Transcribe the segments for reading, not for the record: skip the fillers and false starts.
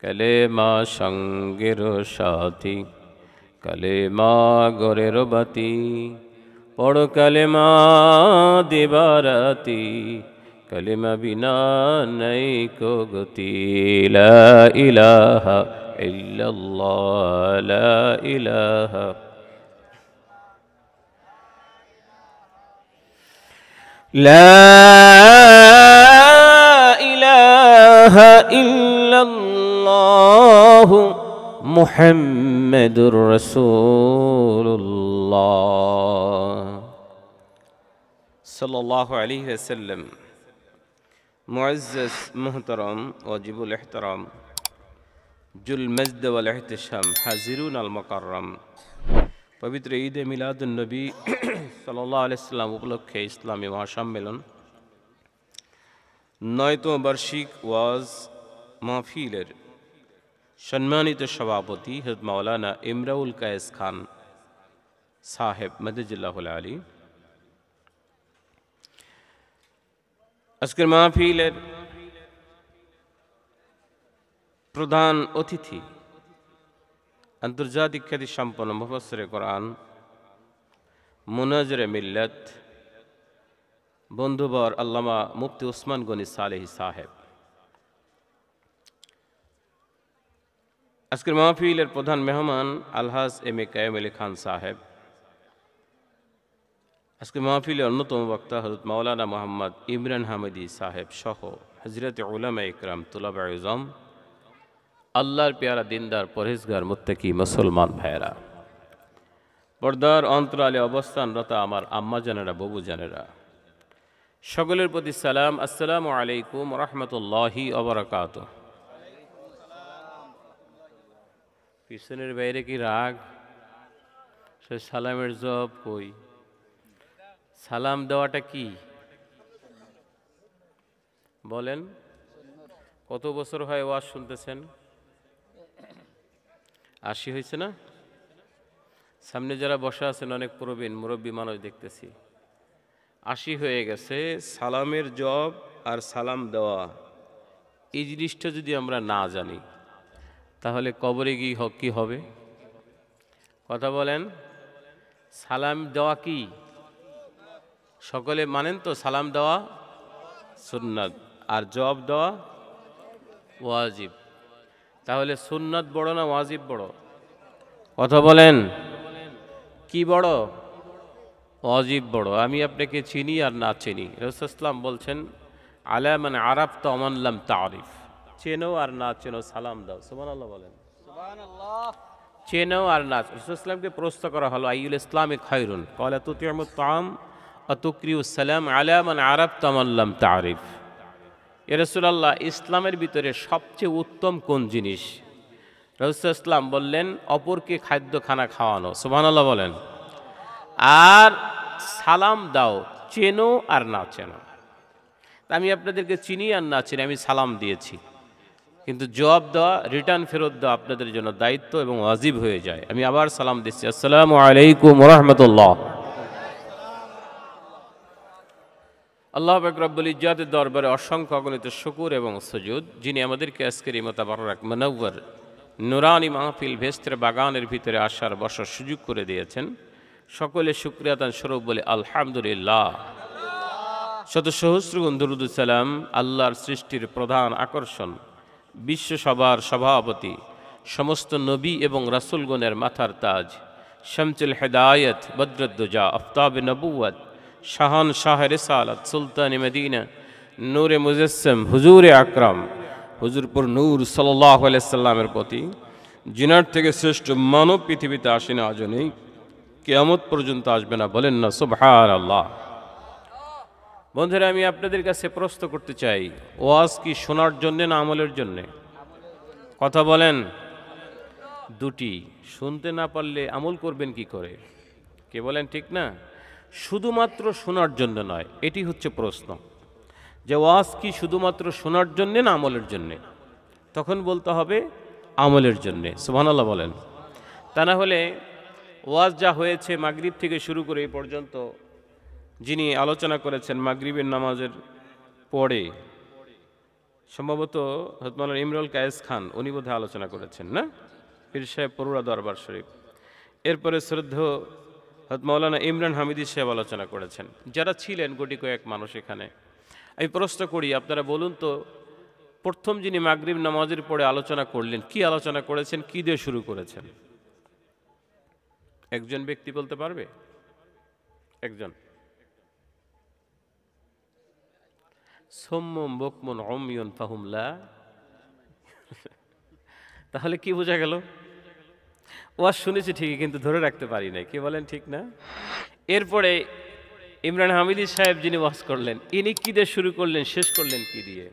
কালেমা সঙ্গের সাথী, কালেমা গরের বাতি, পড় কালেমা দিবারাতি, কালেমা বিনা নাই কো গতি। লা ইলাহা ইল্লাল্লাহ, লা ইলাহা لا إله إلا الله محمد رسول الله صلى الله عليه وسلم। معزز محترم واجب الاحترام जुल मजद वल एहतशाम हाजिरून अल मुकर्रम। पवित्र ईद मिलादुन नबी सल्लल्लाहु अलैहि वसल्लम उपलक्षे इस्लामी महासम्मेलन 9তম বার্ষিক ওয়াজ মাহফিলের সম্মানিত সভাপতি হযরত মাওলানা ইমরাউল কায়েস খান সাহেব মদজিল্লাহুল আলী, আজকের মাহফিলের প্রধান অতিথি আন্তর্জাতিক খ্যাতি সম্পন্ন মুফাসসিরে কোরআন, মুনাজিরে মিল্লাত, বন্ধুবর আল্লামা মুফতি উসমান গনি সালেহী সাহেব। আজকের মাহফিলের প্রধান মেহমান আলহাজ এম এ কায়েম আলী খান সাহেব। আজকের মাহফিলের অন্যতম বক্তা হযরত মাওলানা মোহাম্মদ ইমরান হামিদি সাহেব সহ হযরত উলামা ইকরাম, তুলাবা ইজম, আল্লাহর পেয়ারা দিনদার পরহেজগার মুত্তাকি মুসলমান ভাইয়েরা, পর্দার অন্তরালে অবস্থানরত আমার আম্মা জানেরা, বাবু জানেরা, সকলের প্রতি সালাম। আসসালামু আলাইকুম রহমতুল্লাহি ওয়া বারাকাতুহু। পিছনের বাইরে কি রাগ? সে সালামের জবাব কই? সালাম দেওয়াটা কি বলেন? কত বছর হয় ওয়াজ শুনতেছেন? 80 হয়েছে না? সামনে যারা বসা আছেন অনেক প্রবীণ মুরব্বী মানুষ দেখতেছি, 80 হয়ে গেছে। সালামের জবাব আর সালাম দেওয়া এই জিনিসটা যদি আমরা না জানি তাহলে কবরে গিয়ে কি হবে? কথা বলেন। সালাম দেওয়া কি সকলে মানেন তো? সালাম দেওয়া সুন্নাত আর জবাব দেওয়া ওয়াজিব। তাহলে সুন্নাত বড় না ওয়াজিব বড়? কথা বলেন। কি বড়? ওয়াজিব বড়। আমি আপনাকে চিনি আর না চিনি, রাসূল সাল্লাল্লাহু বলছেন আলা মান আরাফতা ওয়া মান লাম তারিফ, চেনো আর না চেনো সালাম দাও। সুবহানাল্লাহ বলেন। সুবহানাল্লাহ। চেনো আর না। রাসূল সাল্লাল্লাহু প্রশ্ন করা হলো আইয়ুল ইসলামি খায়রুন, ক্বালা তুতিমুত তাআম ওয়া তুকরিউস সালাম আলা মান আরাফতা ওয়া মান লাম তারিফ। ইয়া রাসূলুল্লাহ, ইসলামের ভিতরে সবচেয়ে উত্তম কোন জিনিস? রাসূল সাল্লাল্লাহু বললেন অপরকে খাদ্য খানা খাওয়ানো। সুবহানাল্লাহ বলেন। আর সালাম দাও, চেনো আর না চেনো। আমি আপনাদেরকে চিনি আর না চিনি, আমি সালাম দিয়েছি, কিন্তু জবাব দেওয়া, রিটার্ন ফেরত দেওয়া আপনাদের জন্য দায়িত্ব এবং ওয়াজিব হয়ে যায়। আমি আবার সালাম দিচ্ছি, আসসালামু আলাইকুম ওয়া রাহমাতুল্লাহ। আল্লাহ পাক রব্বুল ইজ্জাতের দরবারে অসংখ্য অগণিত শুকর এবং সুজুদ, যিনি আমাদেরকে আজকের এই মুতাবারক মুনাওয়ার নুরানি মাহফিল ভেস্তের বাগানের ভিতরে আসার বসার সুযোগ করে দিয়েছেন। সকলে শুকরিয়াতান স্বরূপ বলে আলহামদুলিল্লাহ। শত সহস্র গুণ দরুদ সালাম আল্লাহর সৃষ্টির প্রধান আকর্ষণ, বিশ্বসভার সভাপতি, সমস্ত নবী এবং রাসূলগণের মাথার তাজ, শামসুল হিদায়াত, বদরুদ্দুজা, আফতাবে নবুয়ত, শাহান শাহ রিসালাত, সুলতানে মদিনা, নূরে মুজাসসম, হুজুরে আকরাম, হুজুরপুর নূর সাল্লাল্লাহু আলাইহি সাল্লামের প্রতি, জিনার থেকে শ্রেষ্ঠ মানব পৃথিবীতে আসে না, আজও নেই, কিয়ামত পর্যন্ত আসবে না। বলেন না সুবহানাল্লাহ। বন্ধুরা, আমি আপনাদের কাছে প্রশ্ন করতে চাই, ওয়াজ কি শোনার জন্যে না আমলের জন্যে? কথা বলেন। দুটি। শুনতে না পারলে আমল করবেন কি করে? কে বলেন ঠিক না? শুধুমাত্র শোনার জন্য নয়, এটি হচ্ছে প্রশ্ন, যে ওয়াজ কি শুধুমাত্র শোনার জন্যে না আমলের জন্যে? তখন বলতে হবে আমলের জন্যে। সুবহানাল্লাহ বলেন। তা না হলে ওয়াজ যা হয়েছে মাগরিব থেকে শুরু করে এই পর্যন্ত, যিনি আলোচনা করেছেন মাগরিবের নামাজের পরে, সম্ভবত হযরত মাওলানা ইমরুল কায়েস খান উনি বোধহয় আলোচনা করেছেন না, পীর সাহেব পরুরা দরবার শরীফ। এরপরে শ্রদ্ধেয় হযরত মাওলানা ইমরান হামিদি সাহেব আলোচনা করেছেন, যারা ছিলেন গুটি কয়েক মানুষ এখানে। আমি প্রশ্ন করি, আপনারা বলুন তো, প্রথম যিনি মাগরিব নামাজের পরে আলোচনা করলেন, কি আলোচনা করেছেন, কি দিয়ে শুরু করেছেন? একজন ব্যক্তি বলতে পারবে? একজন? সুম্মুম বুকমুন উময়ুন ফাহুম লা। তাহলে কি বোঝা গেল? ওয়াজ শুনেছি ঠিকই, কিন্তু ধরে রাখতে পারি নাই। কি বলেন, ঠিক না? এরপরে ইমরান হামিদি সাহেব যিনি ওয়াজ করলেন, ইনি কি দিয়ে শুরু করলেন, শেষ করলেন কি দিয়ে?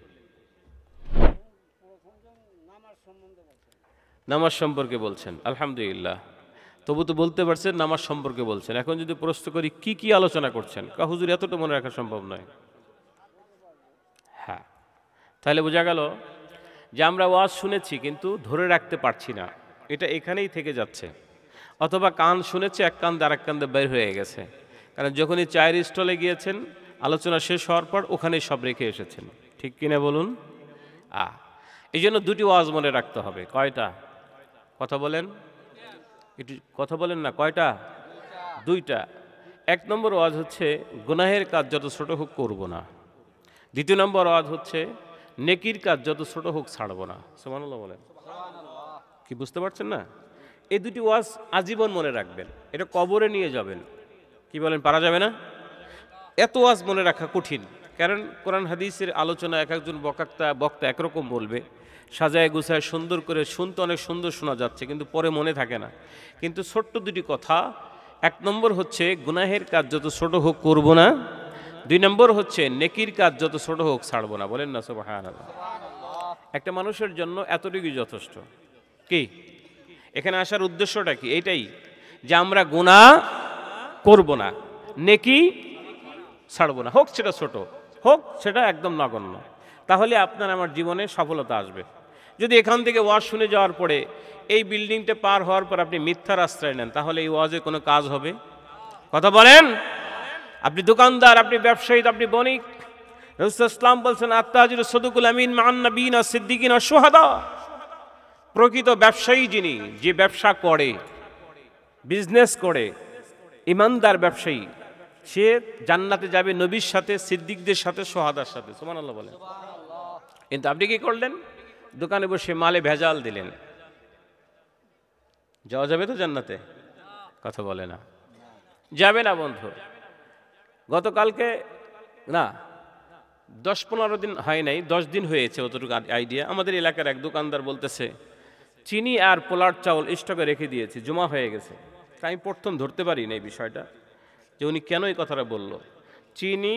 নামাজ সম্পর্কে বলছেন। আলহামদুলিল্লাহ, তবু তো বলতে পারছেন নামাজ সম্পর্কে বলছেন। এখন যদি প্রশ্ন করি কি কি আলোচনা করছেন, হুজুর এতটা মনে রাখা সম্ভব নয়। হ্যাঁ, তাহলে বোঝা গেল যে আমরা ওয়াজ শুনেছি কিন্তু ধরে রাখতে পারছি না, এটা এখানেই থেকে যাচ্ছে। অথবা কান শুনেছে, এক কান দিয়ে আরেক কান দিয়ে বের হয়ে গেছে। কারণ যখনই চায়ের স্টলে গিয়েছেন, আলোচনা শেষ হওয়ার পর ওখানেই সব রেখে এসেছেন। ঠিক কিনা বলুন? এই জন্য দুটি ওয়াজ মনে রাখতে হবে। কয়টা? কথা বলেন, একটু কথা বলেন না। কয়টা? দুইটা। এক নম্বর ওয়াজ হচ্ছে গুনাহের কাজ যত ছোট হোক করব না। দ্বিতীয় নম্বর ওয়াজ হচ্ছে নেকির কাজ যত ছোট হোক ছাড়ব না। সুবহানাল্লাহ বলেন। কি বুঝতে পারছেন না? এই দুটি ওয়াজ আজীবন মনে রাখবেন, এটা কবরে নিয়ে যাবেন। কি বলেন, পারা যাবে না? এত ওয়াজ মনে রাখা কঠিন, কারণ কোরআন হাদিসের আলোচনা এক একজন বক্তা একরকম বলবে, সাজায় গুছায় সুন্দর করে শুনতে অনেক সুন্দর শোনা যাচ্ছে, কিন্তু পরে মনে থাকে না। কিন্তু ছোট্ট দুটি কথা, এক নম্বর হচ্ছে গুনাহের কাজ যত ছোট হোক করব না, দুই নম্বর হচ্ছে নেকির কাজ যত ছোট হোক ছাড়বো না। বলেন না সুবহানাল্লাহ। একটা মানুষের জন্য এতটুকুই যথেষ্ট। কি এখানে আসার উদ্দেশ্যটা কি? এইটাই যে আমরা গুনাহ করব না, নেকি ছাড়বো না, হোক সেটা ছোট, হোক সেটা একদম নগণ্য। তাহলে আপনার আমার জীবনে সফলতা আসবে। যদি এখান থেকে ওয়াজ শুনে যাওয়ার পরে এই বিল্ডিংটা পার হওয়ার পর আপনি মিথ্যার আশ্রয় নেন, তাহলে এই ওয়াজের কোনো কাজ হবে? কথা বলেন। আপনি দোকানদার, আপনি ব্যবসায়ী, আপনি বণিক, রাসূল ইসলাম বলছেন আত্তাজিরু সাদুকুল আমিন মান নবিয়িনা সিদ্দিকিনা শুহাদা। প্রকৃত ব্যবসায়ী যিনি, যে ব্যবসা করে, বিজনেস করে, ইমানদার ব্যবসায়ী, সে জান্নাতে যাবে নবীর সাথে, সিদ্দিকদের সাথে, শুহাদার সাথে। সুবহানাল্লাহ বলেন। কিন্তু আপনি কি করলেন? দোকানে বসে মালে ভেজাল দিলেন। যাওয়া যাবে তো জান্নাতে? কথা বলে না, যাবে না বন্ধু। গতকালকে না, 10-15 দিন হয় নাই, 10 দিন হয়েছে অতটুকু আইডিয়া। আমাদের এলাকার এক দোকানদার বলতেছে চিনি আর পোলার চাউল স্টকে রেখে দিয়েছে, জমা হয়ে গেছে। তাই আমি প্রথম ধরতে পারি না এই বিষয়টা, যে উনি কেন এই কথাটা বলল। চিনি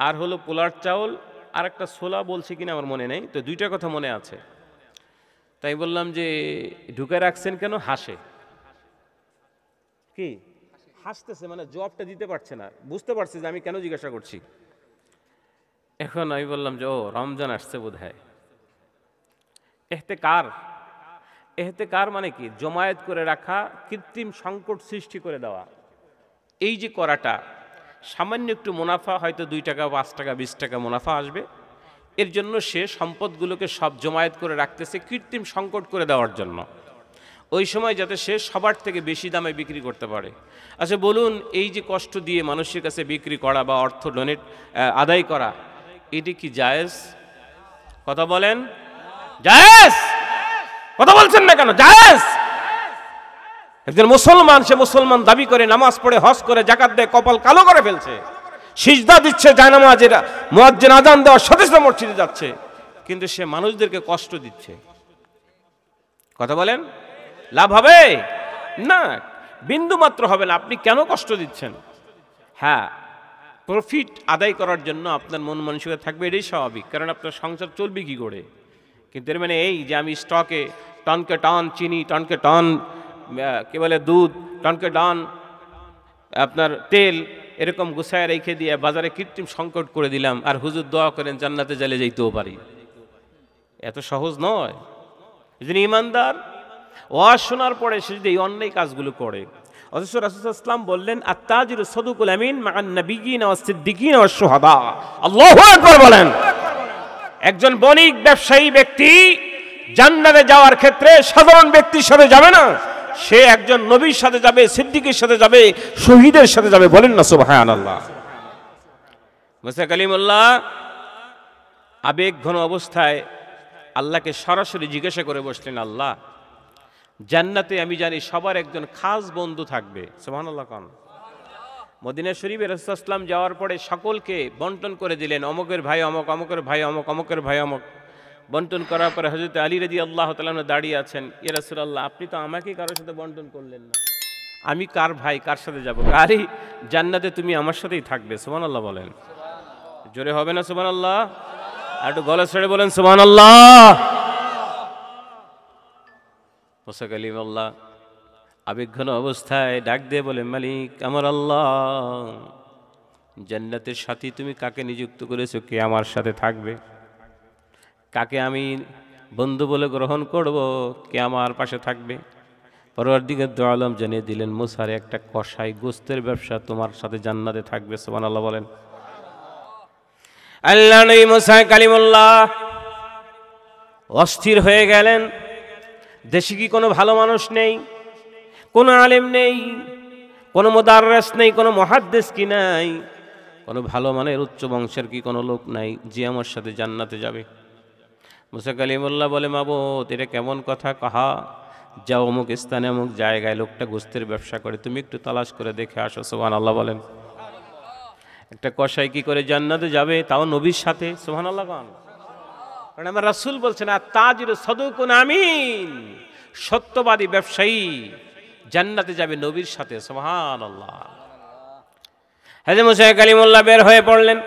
আর হলো পোলার চাউল আর একটা ছোলা বলছে কিনা আমার মনে নেই, তো দুইটা কথা মনে আছে। তাই বললাম যে ঢুকে রাখছেন কেন? হাসে। কি হাসতেছে? মানে জবাবটা দিতে পারছে না, বুঝতে পারছে যে আমি কেন জিজ্ঞাসা করছি। এখন আমি বললাম যে ও রমজান আসছে বোধহয়। এহতেকার মানে কি? জমায়েত করে রাখা, কৃত্রিম সংকট সৃষ্টি করে দেওয়া। এই যে করাটা, সামান্য একটু মুনাফা, হয়তো 2 টাকা, 5 টাকা, 20 টাকা মুনাফা আসবে, এর জন্য সে সম্পদগুলোকে সব জমায়েত করে রাখতেছে কৃত্রিম সংকট করে দেওয়ার জন্য, ওই সময় যাতে সে সবার থেকে বেশি দামে বিক্রি করতে পারে। আচ্ছা বলুন, এই যে কষ্ট দিয়ে মানুষের কাছে বিক্রি করা বা অর্থ ডোনেট আদায় করা, এটি কি জায়েজ? কথা বলেন, জায়েজ? কথা বলছেন না কেন? জায়েজ। একজন মুসলমান, সে মুসলমান দাবি করে, নামাজ পড়ে, হজ করে, যাকাত দেয়, কপাল কালো করে ফেলছে, সিজদা দিচ্ছে, জায়নামাজের মুয়াজ্জিন আযান দেওয়ার সাথে সাথে মসজিদে যাচ্ছে, কিন্তু সে মানুষদেরকে কষ্ট দিচ্ছে। কথা বলেন, লাভ হবে না, বিন্দু মাত্র হবে না। আপনি কেন কষ্ট দিচ্ছেন? হ্যাঁ, প্রফিট আদায় করার জন্য আপনার মন মানসিকতা থাকবে, এটাই স্বাভাবিক, কারণ আপনার সংসার চলবে কি করে। কিন্তু এর মানে এই যে আমি স্টকে টনকে টন চিনি, টনকে টন কি বলে দুধ, টনকে টন আপনার তেল এরকম গুছায় রেখে দিয়ে বাজারে কৃত্রিম সংকট করে দিলাম, আর হুজুর দোয়া করেন জান্নাতে জ্বালে যাইতেও পারি। এত সহজ নয়। যিনি ইমানদার, ওয়াজ শোনার পরে সে যদি এই অন্যায় কাজগুলো করে, অথচ রাসূল ইসলাম বললেন আত্তাজিরু সাদুকুল আমিন মান নবিয়িনা ওয়াস সিদ্দিকিনা ওয়াস শুহাদা। আল্লাহু আকবার বলেন। একজন বণিক ব্যবসায়ী ব্যক্তি জান্নাতে যাওয়ার ক্ষেত্রে সাধারণ ব্যক্তির সাথে যাবে না, সে একজন নবীর সাথে যাবে, সিদ্দিকের সাথে যাবে, শহীদের সাথে যাবে। বলেন না সুবহানাল্লাহ। মুসা কালিমুল্লাহ আবেগ ঘন অবস্থায় আল্লাহকে সরাসরি জিজ্ঞাসা করে বসলেন, আল্লাহ জান্নাতে আমি জানি সবার একজন খাস বন্ধু থাকবে। সুবহানাল্লাহ। কোন মদিনা শরীফে রাসূল সাল্লাল্লাহু আলাইহি যাওয়ার পরে সকলকে বন্টন করে দিলেন, অমুকের ভাই অমুক, অমুকের ভাই অমুক, অমুকের ভাই অমুক। বন্টন করার পরে হযরত আলী রাদিয়াল্লাহু তাআলা দাঁড়িয়ে আছেন, ইয়া রাসূলুল্লাহ আপনি তো আমাকে কারোর সাথে বন্টন করলেন না, আমি কার ভাই কার সাথে যাব? আরে জান্নাতে তুমি আমার সাথেই থাকবে। সুবহানাল্লাহ বলেন, জোরে হবে না সুবহানাল্লাহ? আর একটু গলা ছেড়ে বলেন সুবহানাল্লাহ। মুসা কালিমুল্লাহ আবেগঘন অবস্থায় ডাক দিয়ে বলে, মালিক আমার আল্লাহ, জান্নাতের সাথী তুমি কাকে নিযুক্ত করেছো, কে আমার সাথে থাকবে, কাকে আমি বন্ধু বলে গ্রহণ করব, কে আমার পাশে থাকবে? পরওয়ারদিগার দু আলম জানিয়ে দিলেন, মুসার একটা কসাই গোস্তের ব্যবসা তোমার সাথে জান্নাতে থাকবে। সুবহানাল্লাহ বলেন। আল্লাহ নবী মুসা কালিমুল্লাহ অস্থির হয়ে গেলেন। দেশে কি কোনো ভালো মানুষ নেই, কোনো আলেম নেই, কোনো মুদাররিস নেই, কোনো মুহাদ্দিস কি নাই, কোনো ভালো মানের উচ্চ বংশের কি কোনো লোক নাই যে আমার সাথে জান্নাতে যাবে? মুসা কালিমুল্লাহ বলে, মাবুদ এটা কেমন কথা কাহা, যাও অমুক স্থানে অমুক জায়গায় লোকটা গোস্তের ব্যবসা করে, তুমি একটু তালাশ করে দেখে আসো। সুবহানাল্লাহ বলেন। একটা কসাই কি করে জান্নাতে যাবে, তাও নবীর সাথে? সুবহানাল্লাহ। কারণ আমার রাসূল বলছেন, আত-তাজিরু সাদুকুন আমিন, সত্যবাদী ব্যবসায়ী জান্নাতে যাবে নবীর সাথে। সুবহানাল্লাহ। হযরত মুসা কালিমুল্লাহ বের হয়ে পড়লেন।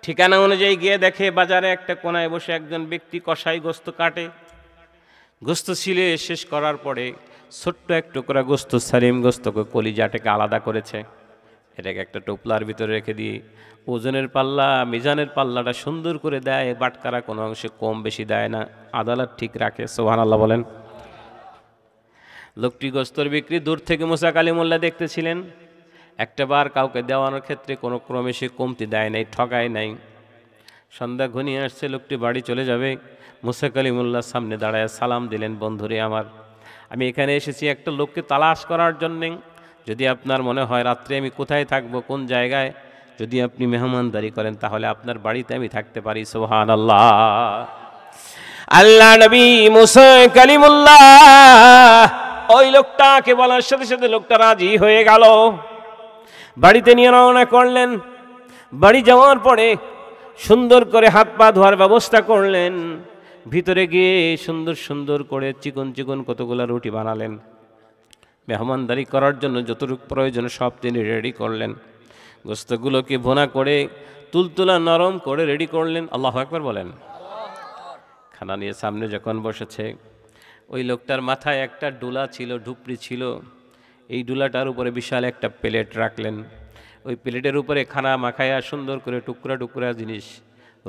ঠিকানা অনুযায়ী গিয়ে দেখে বাজারে একটা কোনায় বসে একজন ব্যক্তি কসাই গোস্ত কাটে। গোস্ত ছিলে শেষ করার পরে ছোট্ট এক টুকরা গোস্ত, সালিম গোস্তকে কলিজাটাকে আলাদা করেছে, এটাকে একটা টোপলার ভিতরে রেখে দিয়ে ওজনের পাল্লা, মিজানের পাল্লাটা সুন্দর করে দেয়, বাটকারা কোনো অংশে কম বেশি দেয় না, আদালত ঠিক রাখে। সুবহানাল্লাহ বলেন। লোকটি গোস্তর বিক্রি দূর থেকে মুসা কালিমুল্লাহ দেখতেছিলেন। একটা বার কাউকে দেওয়ানোর ক্ষেত্রে কোনো ক্রমে সে কমতি দেয় নাই, ঠকায় নাই। সন্ধ্যা ঘনিয়ে আসছে, লোকটি বাড়ি চলে যাবে। মুসা কালিমুল্লাহর সামনে দাঁড়ায় সালাম দিলেন, বন্ধুরে আমার, আমি এখানে এসেছি একটা লোককে তালাশ করার জন্যে। যদি আপনার মনে হয় রাত্রে আমি কোথায় থাকবো, কোন জায়গায়, যদি আপনি মেহমানদারি করেন তাহলে আপনার বাড়িতে আমি থাকতে পারি। সুবহানাল্লাহ। আল্লাহ নবী মুসা কালিমুল্লাহ ওই লোকটাকে বলার সাথে সাথে লোকটা রাজি হয়ে গেল, বাড়িতে নিয়ে রওনা করলেন। বাড়ি যাওয়ার পরে সুন্দর করে হাত পা ধোয়ার ব্যবস্থা করলেন। ভিতরে গিয়ে সুন্দর সুন্দর করে চিকন চিকন কতগুলো রুটি বানালেন। মেহমানদারি করার জন্য যতটুকু প্রয়োজন সব তিনি রেডি করলেন। গোস্তগুলোকে ভুনা করে তুলতুলা নরম করে রেডি করলেন। আল্লাহু আকবার বলেন। খানা নিয়ে সামনে যখন বসেছে, ওই লোকটার মাথায় একটা ডুলা ছিল, ঢুপড়ি ছিল। এই ডুলাটার উপরে বিশাল একটা প্লেট রাখলেন। ওই প্লেটের উপরে খানা মাখায়া সুন্দর করে টুকরা টুকরা জিনিস,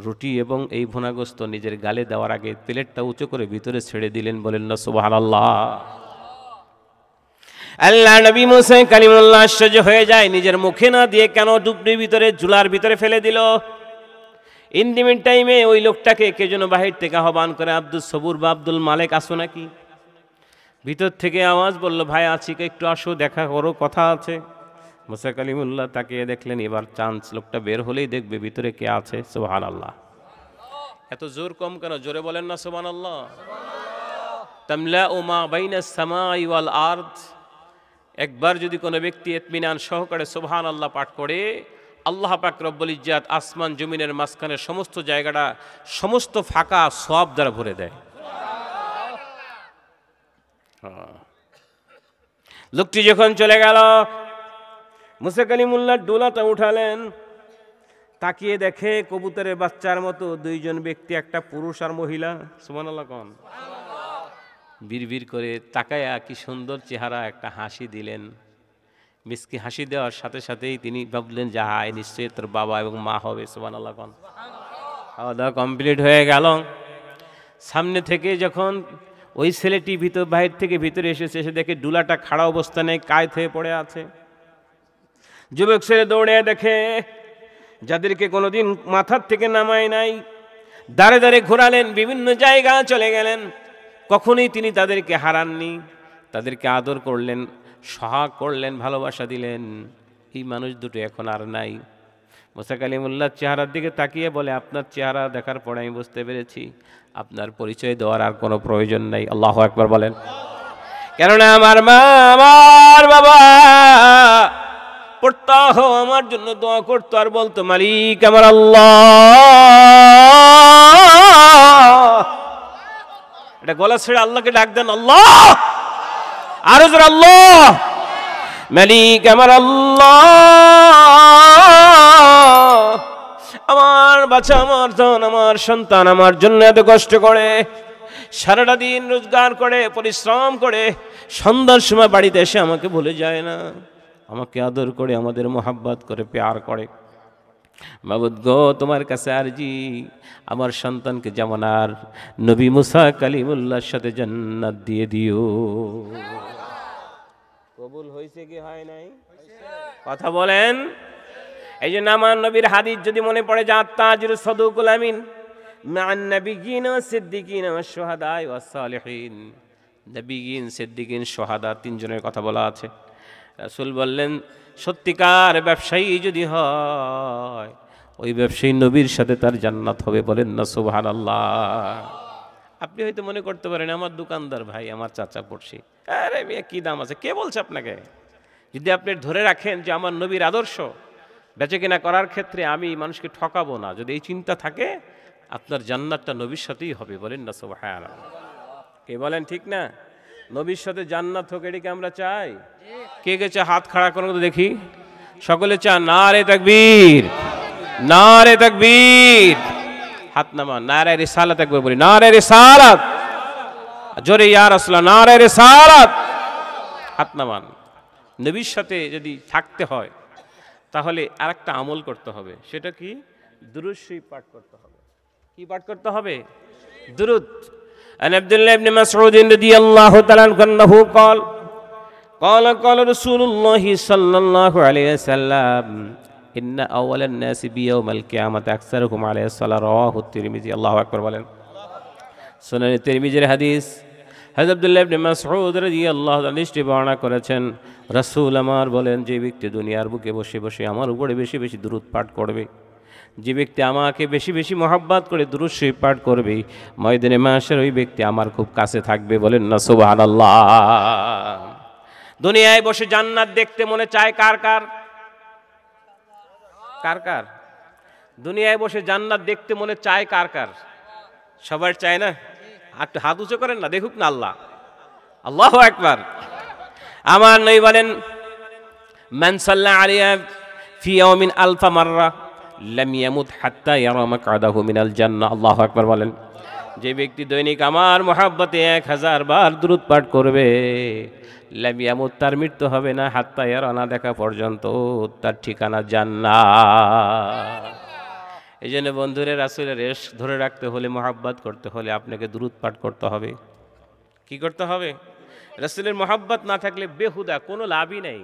রুটি এবং এই ভুনা গোস্ত নিজের গালে দেওয়ার আগে প্লেটটা উঁচু করে ভিতরে ছেড়ে দিলেন। বলেন না সুবহানাল্লাহ। আল্লাহ নবী মুসা কালিমুল্লাহ আশ্চর্য হয়ে যায়, নিজের মুখে না দিয়ে কেন ডুবরির ভিতরে, ঝুলার ভিতরে ফেলে দিল। ইন্ডিমেন্ট টাইমে ওই লোকটাকে কে যেন বাহির থেকে আহ্বান করে, আব্দুল সবুর বা আব্দুল মালেক আসো নাকি? ভিতর থেকে আওয়াজ বলল, ভাই আছি, একটু আসো, দেখা করো, কথা আছে। মুসা কালিমুল্লাহ তাকিয়ে দেখলেন, এবার চান্স, লোকটা বের হলেই দেখবে ভিতরে কে আছে। সুবহানাল্লাহ। এত জোর কম কেন? জোরে বলেন না সুবহানাল্লাহ। তামলাউ মা বাইনাস সামাই ওয়াল আরদ। একবার যদি কোনো ব্যক্তি ইতমিনান সহকারে সুবহানাল্লাহ পাঠ করে, আল্লাহ পাক রব্বুল ইজ্জাত আসমান জমিনের মাঝখানে সমস্ত জায়গাটা, সমস্ত ফাঁকা সওয়াব দ্বারা ভরে দেয়। লোকটি যখন চলে গেল, মুসা কালিমুল্লাহ ডোলাটা উঠালেন। তাকিয়ে দেখে কবুতরের বাচ্চার মতো দুইজন ব্যক্তি, একটা পুরুষ আর মহিলা। সুবহানাল্লাহ কোন? বিড়বিড় করে তাকায়া কি সুন্দর চেহারা, একটা হাসি দিলেন। মিসকি হাসি দেওয়ার সাথে সাথেই তিনি ভাবলেন যে হায়, নিশ্চয়ই তোর বাবা এবং মা হবে। সুবহানাল্লাহ কোন? খাওয়া দাওয়া কমপ্লিট হয়ে গেল। সামনে থেকে যখন ওই ছেলেটি বাহির থেকে ভিতরে এসেছে, এসে দেখে ডুলাটা খাড়া অবস্থানে কায়ত হয়ে পড়ে আছে। যুবক ছেলে দৌড়ে দেখে, যাদেরকে কোনোদিন মাথার থেকে নামায় নাই, দাঁড়ে দাঁড়ে ঘোরালেন, বিভিন্ন জায়গা চলে গেলেন, কখনোই তিনি তাদেরকে হারাননি, তাদেরকে আদর করলেন, সোহাগ করলেন, ভালোবাসা দিলেন। এই মানুষ দুটো এখন আর নাই। মুসা কালিমুল্লাহর চেহারার দিকে তাকিয়ে বলে, আপনার চেহারা দেখার পরে আমি বুঝতে পেরেছি আপনার পরিচয় দেওয়ার আর কোনো প্রয়োজন নাই। আল্লাহু আকবার বলেন। কেননা আমার মা, আমার বাবা প্রত্যহ আমার জন্য দোয়া করতো আর বলতো, মালিক আমার আল্লাহ। এটা গলা ছেড়ে আল্লাহকে ডাক দেন, আল্লাহ, আরো জোরে আল্লাহ। মালিক আমার আল্লাহ, আমার বাচ্চা, আমার ধন, আমার সন্তান আমার জন্য এত কষ্ট করে, সারাটা দিন রোজগার করে, পরিশ্রম করে, সন্ধ্যার সময় বাড়িতে এসে আমাকে ভুলে যায় না, আমাকে আদর করে, আমাদের মোহাব্বত করে, প্যার করে। মাবুদ গো, তোমার কাছে আরজি, আমার সন্তানকে যেমন আর নবী মুসা কালিমুল্লাহর সাথে জান্নাত দিয়ে দিও। কবুল হয়েছে কি হয় নাই? কথা বলেন। এই জন্য আমার নবীর হাদিস যদি মনে পড়ে, যা তাজুর সাদুকুল আমিন মান নাবিয়িন ওয়া সিদ্দিকিন ওয়া শুহাদা ওয়া সালিহিন। নবিয়িন, সিদ্দিকিন, শুহাদা, তিনজনের কথা বলা আছে। রাসূল বললেন, সত্যিকার ব্যবসায়ী যদি হয়, ওই ব্যবসায়ী নবীর সাথে তার জান্নাত হবে। বলেন না সুবহানাল্লাহ। আপনি হয়তো মনে করতে পারেন, আমার দোকানদার ভাই, আমার চাচা পড়শি, আরে মিয়া কি দাম আছে, কে বলছে আপনাকে? যদি আপনি ধরে রাখেন যে আমার নবীর আদর্শ বেচাকেনা করার ক্ষেত্রে আমি মানুষকে ঠকাবো না, যদি এই চিন্তা থাকে, আপনার জান্নাতটা নবীর সাথেই হবে। বলেন না সুবহানাল্লাহ। কে বলেন ঠিক না? নবীর সাথে জান্নাত হোক, এটাকে আমরা চাই। কে কে চায় হাত খাড়া করুন তো দেখি। সকলে চান? নারে তাকবীর, নারে তাকবীর। হাত নামান, নারে রিসালাত একবার বলি, নারে রিসালাত। জোরে ইয়া রাসূলুল্লাহ, নারে রিসালাত। হাত নামান। নবীর সাথে যদি থাকতে হয় তাহলে আরেকটা আমল করতে হবে। সেটা কি? দুরূদ শরীফ পাঠ করতে হবে। কি পাঠ করতে হবে? দুরূদ। আন আব্দুল্লাহ ইবনে মাসউদ রাদিয়াল্লাহু তাআলা আনহু قال قال رسول الله صلى الله عليه وسلم إن أول الناس بيوم القيامة أكثرهم عليه الصلاة رواه الترمذي। আল্লাহু আকবার বলেন। সুনান তিরমিজির হাদিস। হযরত আব্দুল্লাহ ইবনে মাসউদ রাদিয়াল্লাহু তাআলা নিশ্চয় বর্ণনা করেছেন, রাসূল আমার বলেন, যে ব্যক্তি দুনিয়ার বুকে বসে বসে আমার উপরে বেশি বেশি দুরূদ পাঠ করবে, যে ব্যক্তি আমাকে বেশি বেশি মহব্বত করে দুরূদ শরীফ পাঠ করবে, ময়দানে মাশার ওই ব্যক্তি আমার খুব কাছে থাকবে। বলেন না সুবহানাল্লাহ। দুনিয়ায় বসে জান্নাত দেখতে মনে চায় কার কার? কার কার? দুনিয়ায় বসে জান্নাত দেখতে মনে চায় কার কার? সবার চায় না? একটু হাত উঁচু করেন না, দেখুক না আল্লাহ। আল্লাহু আকবার। আমার নবী বলেন, মান সাল্লা আলাইহি ফি ইয়াউমিন আলফা মাররা লাম ইয়ামুত হাত্তা ইয়ারা মাকআদাহু মিনাল জান্নাহ। আল্লাহু আকবার বলেন। যে ব্যক্তি দৈনিক আমার মহব্বতে 1000 বার দুরূদ পাঠ করবে, লাম ইয়ামুত, তার মৃত্যু হবে না, হাত্তা ইয়ারা, না দেখা পর্যন্ত, তার ঠিকানা জান্নাত। এই জন্য বন্ধুরে, রাসূলের ইশক ধরে রাখতে হলে, মহব্বত করতে হলে আপনাকে দুরূদ পাঠ করতে হবে। কি করতে হবে? রাসূলের মহব্বত না থাকলে বেহুদা কোনো লাভই নেই,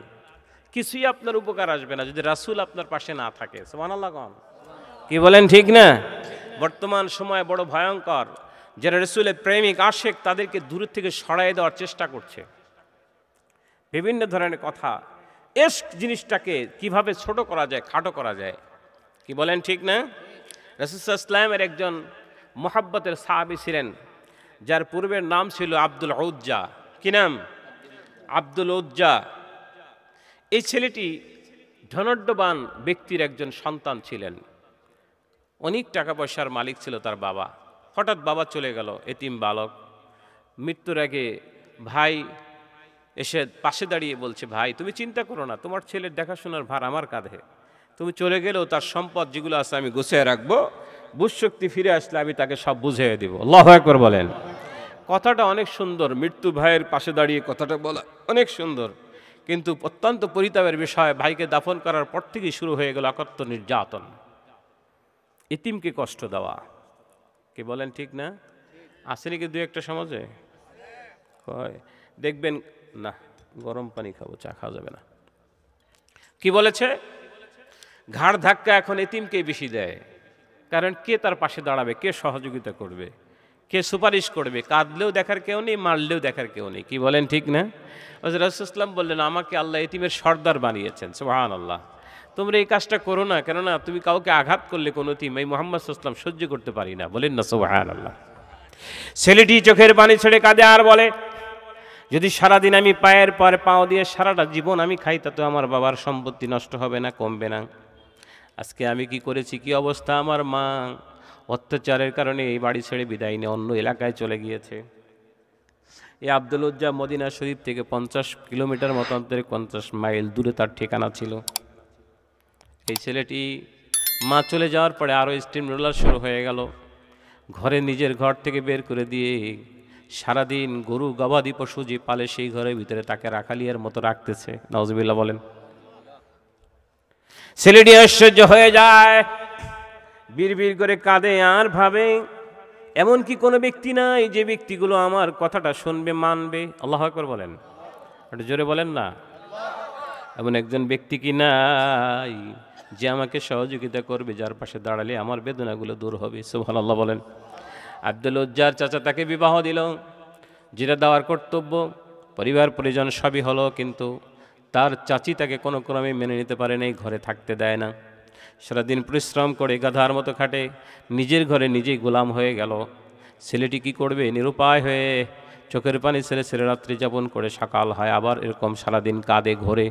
কিছুই আপনার উপকার আসবে না যদি রাসূল আপনার পাশে না থাকে। সুবহানাল্লাহ। কোন কি বলেন ঠিক না? বর্তমান সময় বড় ভয়ঙ্কর। যারা রাসূলের প্রেমিক আশিক, তাদেরকে দূর থেকে সরায় দেওয়ার চেষ্টা করছে বিভিন্ন ধরনের কথা। ইশক জিনিসটাকে কিভাবে ছোট করা যায়, খাটো করা যায়। কি বলেন ঠিক না? রাসূল সাল্লাল্লাহু আলাইহি ওয়াসাল্লামের একজন মুহাব্বতের সাহাবী ছিলেন, যার পূর্বের নাম ছিল আব্দুল উজ্জা। কি নাম? আব্দুল উজ্জা। এই ছেলেটি ধনাঢ্যবান ব্যক্তির একজন সন্তান ছিলেন, অনেক টাকা পয়সার মালিক ছিল তার বাবা। হঠাৎ বাবা চলে গেল, এতিম বালক। মৃত্যুর আগে ভাই এসে পাশে দাঁড়িয়ে বলছে, ভাই তুমি চিন্তা করো না, তোমার ছেলের দেখাশোনার ভার আমার কাঁধে, তুমি চলে গেলেও তার সম্পদ যেগুলো আছে আমি গুছিয়ে রাখবো, বুঝশক্তি ফিরে আসলে আমি তাকে সব বুঝিয়ে দিব। আল্লাহু আকবার বলেন। কথাটা অনেক সুন্দর, মৃত্যু ভাইয়ের পাশে দাঁড়িয়ে কথাটা বলা অনেক সুন্দর, কিন্তু অত্যন্ত পরিতাপের বিষয়, ভাইকে দাফন করার পর থেকেই শুরু হয়ে গেল অকথ্য নির্যাতন, এতিমকে কষ্ট দেওয়া। কি বলেন ঠিক না? আসেনি কি দু একটা সমাজে? দেখবেন না, গরম পানি খাবো, চা খাওয়া যাবে না। কি বলেছে? ঘাড় ধাক্কা এখন এতিমকে বেশি দেয়। কারণ কে তার পাশে দাঁড়াবে, কে সহযোগিতা করবে, কে সুপারিশ করবে? কাঁদলেও দেখার কেউ নেই, মারলেও দেখার কেউ নেই। কি বলেন, ঠিক না? হযরত রাসূলুল্লাহ সাল্লাল্লাহু আলাইহি ওয়াসাল্লাম বললেন, আমাকে আল্লাহ এতিমের সর্দার বানিয়েছেন। সুবহানাল্লাহ। তোমরা এই কাজটা করো না, কেননা তুমি কাউকে আঘাত করলে কোনো এতিম এই মুহাম্মদ সাল্লাল্লাহু আলাইহি ওয়াসাল্লাম সহ্য করতে পারি না। বলেন না সুবহানাল্লাহ। ছেলেটি চোখের পানি ছেড়ে কাঁদে আর বলে, যদি সারাদিন আমি পায়ের পর পাও দিয়ে সারাটা জীবন আমি খাই, তাতে আমার বাবার সম্পত্তি নষ্ট হবে না, কমবে না। আজকে আমি কি করেছি, কি অবস্থা, আমার মা অত্যাচারের কারণে এই বাড়ি ছেড়ে বিদায় নিয়ে অন্য এলাকায় চলে গিয়েছে। এই আব্দুল উজ্জা মদিনা শরীফ থেকে 50 কিলোমিটার মতান্তরে, 50 মাইল দূরে তার ঠিকানা ছিল। এই ছেলেটি মা চলে যাওয়ার পরে আরও স্টিম রোলার শুরু হয়ে গেল। ঘরে নিজের ঘর থেকে বের করে দিয়ে সারাদিন গরু গবাদি পশু যে পালে সেই ঘরের ভিতরে তাকে রাখালিয়ার মতো রাখতেছে। নাউজুবিল্লাহ বলেন। ছেলেটি আশ্চর্য হয়ে যায়, বিড়বিড় করে কাঁদে আর ভাবে, এমন কি কোনো ব্যক্তি নাই যে ব্যক্তিগুলো আমার কথাটা শুনবে, মানবে? আল্লাহু আকবার বলেন, একটু জোরে বলেন না। এমন একজন ব্যক্তি কি নাই যে আমাকে সহযোগিতা করবে, যার পাশে দাঁড়ালে আমার বেদনাগুলো দূর হবে? সুবহানাল্লাহ বলেন। আব্দুল উজ্জার চাচা তাকে বিবাহ দিল, যেটা দেওয়ার কর্তব্য, পরিবার পরিজন সবই হলো, কিন্তু তার চাচি তাকে কোনো ক্রমে মেনে নিতে পারে নাই, ঘরে থাকতে দেয় না। সারাদিন পরিশ্রম করে গাধার মতো খাটে, নিজের ঘরে নিজেই গোলাম হয়ে গেল। ছেলেটি কি করবে, নিরুপায় হয়ে চোখের পানি ছেড়ে ছেড়ে রাত্রি যাপন করে সকাল হয়, আবার এরকম সারাদিন কাঁদে ঘোরে।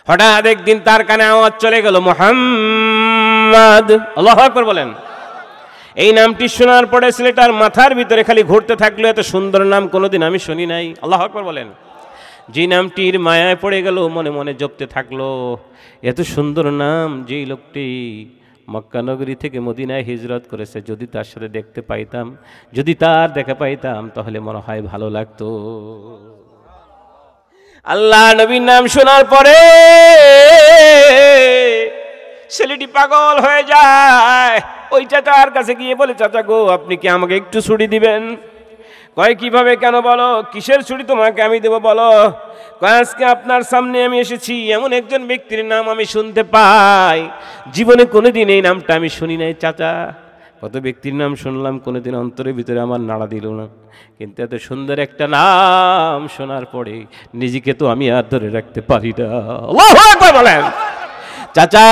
হঠাৎ একদিন তার কানে আওয়াজ চলে গেল, মুহাম্মদ। আল্লাহু আকবার বলেন। এই নামটি শোনার পরে ছেলেটার মাথার ভিতরে খালি ঘুরতে থাকলো, এত সুন্দর নাম কোনোদিন আমি শুনি নাই। আল্লাহু আকবার বলেন। যে নামটির মায়ায় পড়ে গেল, মনে মনে জপতে থাকলো, এত সুন্দর নাম, যেই লোকটি মক্কা নগরী থেকে মদিনায় হিজরত করেছে, যদি তার সাথে দেখতে পাইতাম, যদি তার দেখা পাইতাম, তাহলে মনে হয় ভালো লাগতো। আল্লাহ নবীর নাম শোনার পরে ছেলেটি পাগল হয়ে যায়। ওই চাচার কাছে গিয়ে বলে, চাচা গো, আপনি কি আমাকে একটু ছুটি দিবেন? কয়, কিভাবে, কেন বলো, কিসের ছুটি তোমাকে আমি দেবো বলো? কয়, আজকে আপনার সামনে আমি এসেছি, এমন একজন ব্যক্তির নাম আমি শুনতে পাই, জীবনে কোনোদিন এই নামটা আমি শুনি নাই। চাচা, কত ব্যক্তির নাম শুনলাম, কোনোদিন অন্তরের ভিতরে আমার নাড়া দিল না, কিন্তু এত সুন্দর একটা নাম শোনার পরে নিজেকে তো আমি আর ধরে রাখতে পারি না। আল্লাহু আকবার বলেন। চাচা,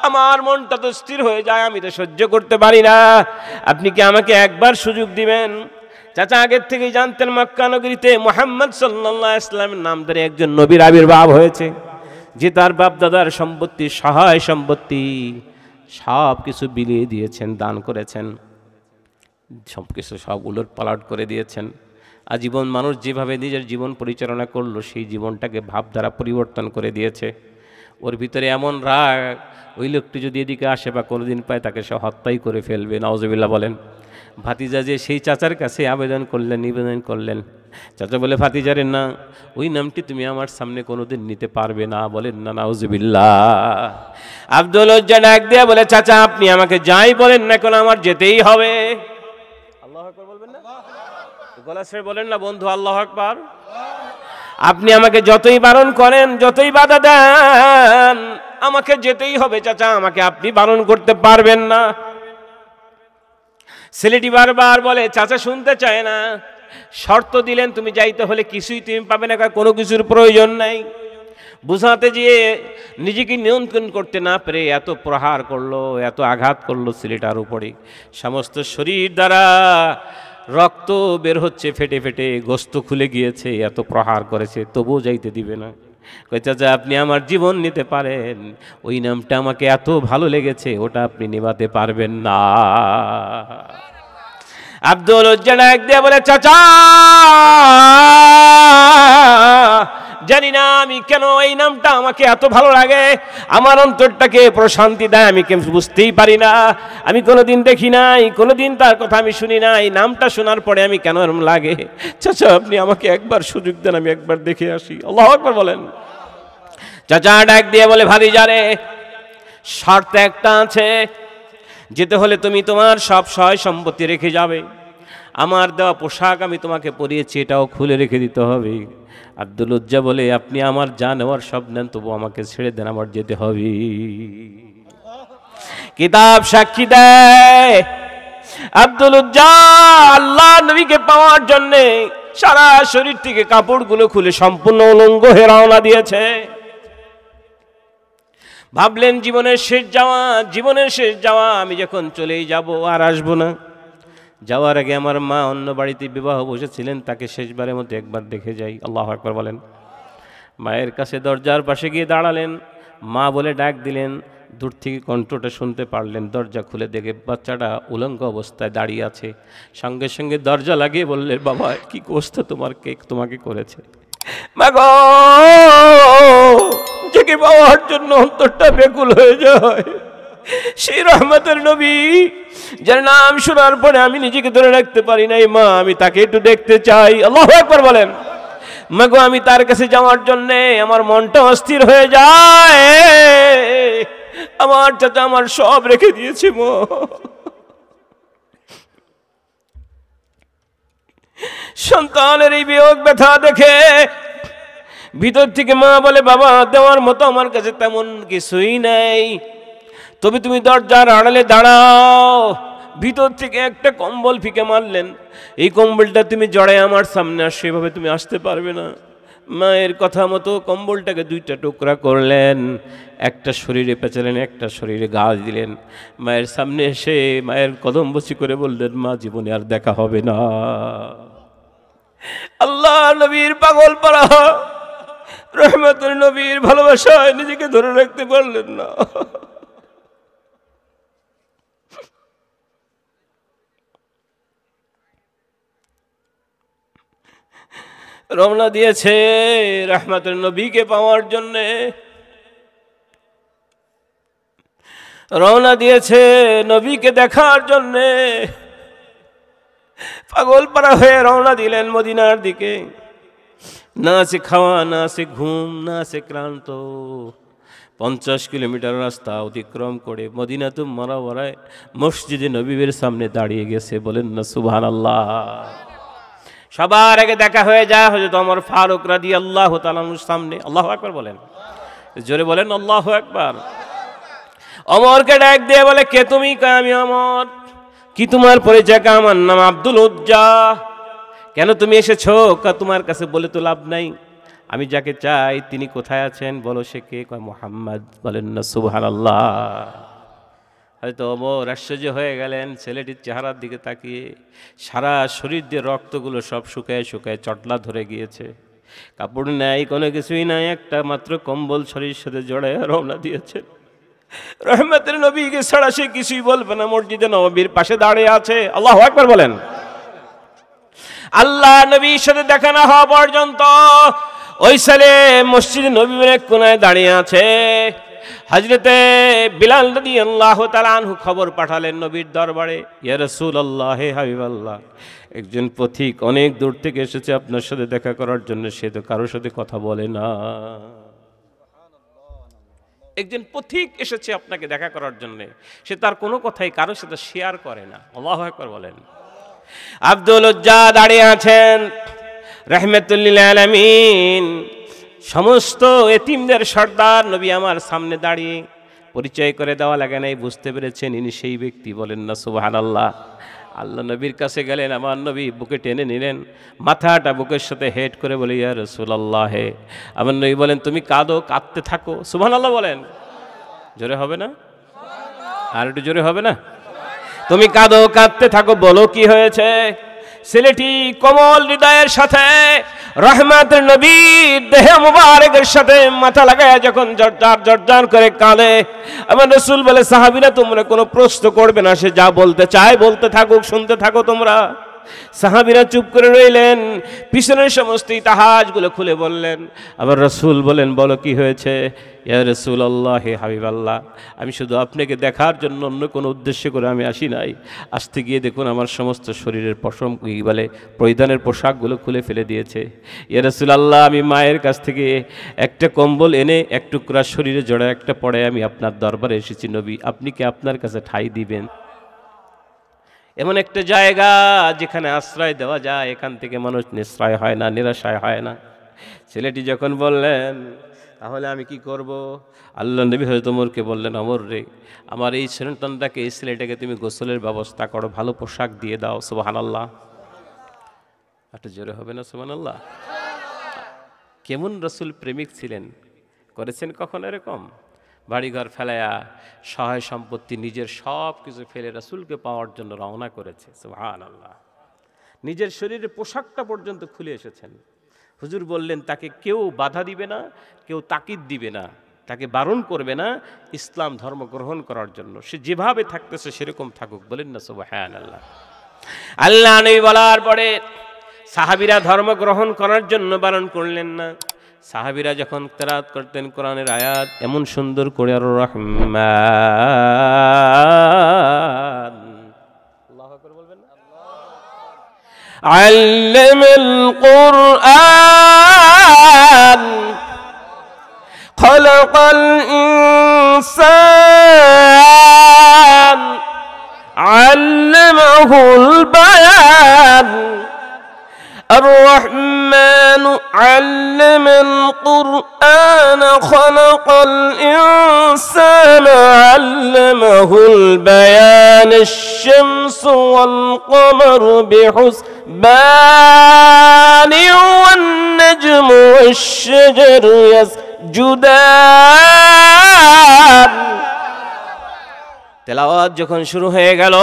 আমার মনটা তো স্থির হয়ে যায়, আমি তো সহ্য করতে পারি না, আপনি কি আমাকে একবার সুযোগ দিবেন? চাচা আগের থেকেই জানতেন মক্কা নগরীতে মুহাম্মদ সাল্লাল্লাহু আলাইহি ওয়াসাল্লামের নাম ধরে একজন নবীর আবির্ভাব হয়েছে, যে তার বাপ দাদার সম্পত্তি, সহায় সম্পত্তি সব কিছু বিলিয়ে দিয়েছেন, দান করেছেন, সব কিছু সব উলট পালট করে দিয়েছেন। আজীবন মানুষ যেভাবে নিজের জীবন পরিচালনা করলো, সেই জীবনটাকে ভাবধারা পরিবর্তন করে দিয়েছে। ওর ভিতরে এমন রাগ, ওই লোকটি যদি এদিকে আসে বা কোনোদিন পায়, তাকে সে হত্যাই করে ফেলবে। নাউজুবিল্লাহ বলেন। ভাতিজা যে সেই চাচার কাছে আবেদন করলেন, নিবেদন করলেন। চাচা বলে, ভাতিজারের না, ওই নামটি তুমি আমার সামনে কোনোদিন নিতে পারবে না। বলেন না নাউজুবিল্লাহ। আব্দুল উজ্জা ডাক দিয়ে বলে, চাচা আপনি আমাকে যাই বলেন না কেন, আমার যেতেই হবে। আল্লাহু আকবার বলবেন না? গলা ছেড়ে বলেন না বন্ধু, আল্লাহু আকবার। আপনি আমাকে যতই বারণ করেন, যতই বাধা দেন, আমাকে যেতেই হবে চাচা, আমাকে আপনি বারণ করতে পারবেন না। ছেলেটি বারবার বলে, চাচা শুনতে চায় না। শর্ত দিলেন, তুমি যাইতে হলে কিছুই তুমি পাবে না, কোনো কিছুর প্রয়োজন নাই। বুঝাতে গিয়ে নিজেকে নিয়ন্ত্রণ করতে না পেরে এত প্রহার করলো, এত আঘাত করলো ছেলেটার উপরে, সমস্ত শরীর দ্বারা রক্ত বের হচ্ছে ফেটে ফেটে, গোস্ত খুলে গিয়েছে, এত প্রহার করেছে, তবুও যাইতে দিবে না। কই, চাচা আপনি আমার জীবন নিতে পারেন, ওই নামটা আমাকে এত ভালো লেগেছে, ওটা আপনি নেভাতে পারবেন না। আব্দুল উজ্জা ডাক দিয়ে বলে, চাচা জানি না আমি কেন এই নামটা আমাকে এত ভালো লাগে, আমার অন্তরটাকে প্রশান্তি দেয়, আমি কেন বুঝতেই পারি না। আমি কোনোদিন দেখি নাই, কোনোদিন তার কথা আমি শুনি নাই, নামটা শোনার পরে আমি কেন এরকম লাগে। চাচা আপনি আমাকে একবার সুযোগ দেন, আমি একবার দেখে আসি। আল্লাহু আকবার বলেন। চাচা ডাক দিয়ে বলে, ভাতিজারে শর্ত একটা আছে, যেতে হলে তুমি তোমার সব সহায় সম্পত্তি রেখে যাবে, আমার দেওয়া পোশাক আমি তোমাকে পরিয়েছি এটাও খুলে রেখে দিতে হবে, আব্দুল উজ্জা বলে, আপনি আমার জান নেওয়ার সব নেন, তবু আমাকে ছেড়ে দেন, আমার যেতে হবে। কিতাব সাক্ষী দেয় আব্দুল উজ্জা আল্লাহ নবীকে পাওয়ার জন্য সারা শরীর থেকে কাপড়গুলো খুলে সম্পূর্ণ উলঙ্গ হয়ে রওনা দিয়েছে। ভাবলেন জীবনের শেষ যাওয়া, আমি যখন চলেই যাব আর আসবো না। যাওয়ার আগে আমার মা অন্য বাড়িতে বিবাহ বসেছিলেন, তাকে শেষবারের মতো একবার দেখে যাই। আল্লাহু আকবার বলেন। মায়ের কাছে দরজার পাশে গিয়ে দাঁড়ালেন, মা বলে ডাক দিলেন। দূর থেকে কণ্ঠটা শুনতে পারলেন, দরজা খুলে দেখে বাচ্চাটা উলঙ্গ অবস্থায় দাঁড়িয়ে আছে। সঙ্গে সঙ্গে দরজা লাগিয়ে বললেন, বাবা কি অবস্থা তোমাকে করেছে? মা গো, যাকে পাওয়ার জন্য অন্তরটা ব্যাকুল হয়ে যায়, সেই রহমতের নবী যার নাম শোনার পরে আমি নিজেকে ধরে রাখতে পারি নাই, মা আমি তাকে একটু দেখতে চাই। আল্লাহু আকবার বলেন। মা গো, আমি তার কাছে যাওয়ার জন্যে আমার মনটা অস্থির হয়ে যায়। আমার চাচা আমার সব রেখে দিয়েছে মো। সন্তানের এই বিয়োগ ব্যথা দেখে ভিতর থেকে মা বলে, বাবা দেওয়ার মতো আমার কাছে তেমন কিছুই নাই, তবে তুমি দরজার আড়ালে দাঁড়াও। ভিতর থেকে একটা কম্বল ফিকে মারলেন, এই কম্বলটা তুমি জড়ায় আমার সামনে আসো, এভাবে তুমি আসতে পারবে না। মায়ের কথা মতো কম্বলটাকে দুইটা টুকরা করলেন, একটা শরীরে পেঁচালেন, একটা শরীরে গা দিলেন। মায়ের সামনে এসে মায়ের কদম বসি করে বললেন, মা জীবনে আর দেখা হবে না। আল্লাহ নবীর পাগল পারা রহমতের নবীর ভালোবাসায় নিজেকে ধরে রাখতে পারলেন না। রওনা দিয়েছে রহমতের নবীকে পাওয়ার জন্যে, রওনা দিয়েছে নবীকে দেখার জন্যে। পাগল পারা হয়ে রওনা দিলেন মদিনার দিকে। না আছে খাওয়া, না আছে ঘুম, না আছে ক্লান্ত। 50 কিলোমিটার রাস্তা অতিক্রম করে মদিনাতুল মুনাওয়ারায় মসজিদে নববীর সামনে দাঁড়িয়ে গেছে। বলেন না সুবহানাল্লাহ। সবার আগে দেখা হয়ে যায় হযরত ওমর ফারুক রাদিয়াল্লাহু তাআলা আনহুর সামনে। আল্লাহু আকবার বলেন, জোরে বলেন আল্লাহু আকবার। ওমরকে ডাক দিয়ে বলে, কে তুমি? আমি ওমর। কি তোমার পরিচয়? আমার নাম আব্দুল উজ্জা। কেন তুমি এসেছো? তোমার কাছে বলে তো লাভ নাই, আমি যাকে চাই তিনি কোথায় আছেন? বলো সে কে? কয় মুহাম্মদ। বলেন না সুবহানাল্লাহ। হয়তো ওমর আশ্চর্য হয়ে গেলেন ছেলেটির চেহারার দিকে তাকিয়ে। সারা শরীর দিয়ে রক্তগুলো সব শুকায় শুকায় চটলা ধরে গিয়েছে, কাপড় নাই, কোনো কিছুই নাই, একটা মাত্র কম্বল শরীর সাথে জড়ায় রওনা দিয়েছে। রহমতের নবীকে ছাড়া সে কিছুই বলবে না, মসজিদে নববীর পাশে দাঁড়িয়ে আছে। আল্লাহু আকবার বলেন। আল্লাহ নবীর সাথে দেখা না হওয়া পর্যন্ত ওই ছেলে মসজিদে নববীর এক কোনায় দাঁড়িয়ে আছে। হযরতে বিলাল রাদিয়াল্লাহু তাআলা আনহু খবর পাঠালেন নবীর দরবারে, ইয়া রাসূলুল্লাহ, হে হাবিবাল্লাহ, একজন পথিক অনেক দূর থেকে এসেছে আপনার সাথে দেখা করার জন্য, সে তো কারোর সাথে কথা বলে না। একজন পথিক এসেছে আপনাকে দেখা করার জন্য, সে তার কোনো কথাই কারোর সাথে শেয়ার করে না। আল্লাহু আকবার বলেন। আব্দুল উজ্জা দাঁড়িয়ে আছেন, রাহমাতুল লিল আলামিন, সমস্ত এতিমদের সর্দার নবী আমার সামনে দাঁড়িয়ে। পরিচয় করে দেওয়া লাগে নাই, বুঝতে পেরেছেন ইনি সেই ব্যক্তি। বলেন না সুবহানাল্লাহ। আল্লাহ নবীর কাছে গেলেন, আমার নবী বুকে টেনে নিলেন, মাথাটা বুকের সাথে হেড করে বলে, ইয়া রাসূলুল্লাহ। আমার নবী বলেন, তুমি কাঁদো, কাঁদতে থাকো। সুবহানাল্লাহ বলেন। জোরে হবে না? আর একটু জোরে হবে না? তুমি কাঁদো, কাঁদতে থাকো, বলো কি হয়েছে? ছেলেটি কোমল হৃদয়ের সাথে রহমতের নবীর দেহে মুবারকের সাথে মাথা লাগায় যখন জর্জার জর্জার করে কাঁদে, আমার রাসূল বলে, সাহাবীরা তোমরা কোনো প্রশ্ন করবে না, সে যা বলতে চায় বলতে থাকুক, শুনতে থাকো তোমরা। সাহাবীরা চুপ করে রইলেন, পিছনের সমস্ত ইতিহাসগুলো খুলে বললেন। আবার রাসূল বলেন, বলো কি হয়েছে? ইয়া রাসূলুল্লাহ, হে হাবিবাল্লাহ, আমি শুধু আপনাকে দেখার জন্য, অন্য কোনো উদ্দেশ্য করে আমি আসি নাই। আসতে গিয়ে দেখুন আমার সমস্ত শরীরের পশম পরিধানের পোশাকগুলো খুলে ফেলে দিয়েছে। ইয়া রাসূলুল্লাহ, আমি মায়ের কাছ থেকে একটা কম্বল এনে এক টুকরা শরীরে জড়া একটা পড়ে আমি আপনার দরবারে এসেছি নবী, আপনি কি আপনার কাছে ঠাঁই দিবেন? এমন একটা জায়গা যেখানে আশ্রয় দেওয়া যায়, এখান থেকে মানুষ নিশ্রয় হয় না, নিরাশায় হয় না। ছেলেটি যখন বললেন তাহলে আমি কি করব, আল্লাহ নবী হযরত ওমরকে বললেন, ওমর রে, আমার এই সন্তানটাকে, এই ছেলেটাকে তুমি গোসলের ব্যবস্থা করো, ভালো পোশাক দিয়ে দাও। সুবহানাল্লাহ, একটু জোরে হবে না সুবহানাল্লাহ? কেমন রাসূল প্রেমিক ছিলেন, করেছেন কখন এরকম? বাড়িঘর ফেলায়া, সহায় সম্পত্তি, নিজের সব কিছু ফেলে রাসূলকে পাওয়ার জন্য রওনা করেছে। সুবহানাল্লাহ, নিজের শরীরের পোশাকটা পর্যন্ত খুলে এসেছেন। হুজুর বললেন তাকে কেউ বাধা দিবে না, কেউ তাকিদ দিবে না, তাকে বারণ করবে না ইসলাম ধর্ম গ্রহণ করার জন্য। সে যেভাবে থাকতেছে সেরকম থাকুক। বলেন না সুবহানাল্লাহ। আল্লাহ নবী বলার পরে সাহাবীরা ধর্ম গ্রহণ করার জন্য বারণ করলেন না। সাহাবীরা যখন তেলাওয়াত করতেন কোরআনের আয়াত এমন সুন্দর করে, আর রহমান, আল্লাহু আকবার বলবেন না? আল্লামাল কুরআন খালাকাল ইনসান আল্লামাহুল বায়ান الرحمن علم القرآن خلق الإنسان علمه البيان الشمس والقمر بحسبان والنجم والشجر يسجدان। তেলাওয়াত যখন শুরু হয়ে গেল,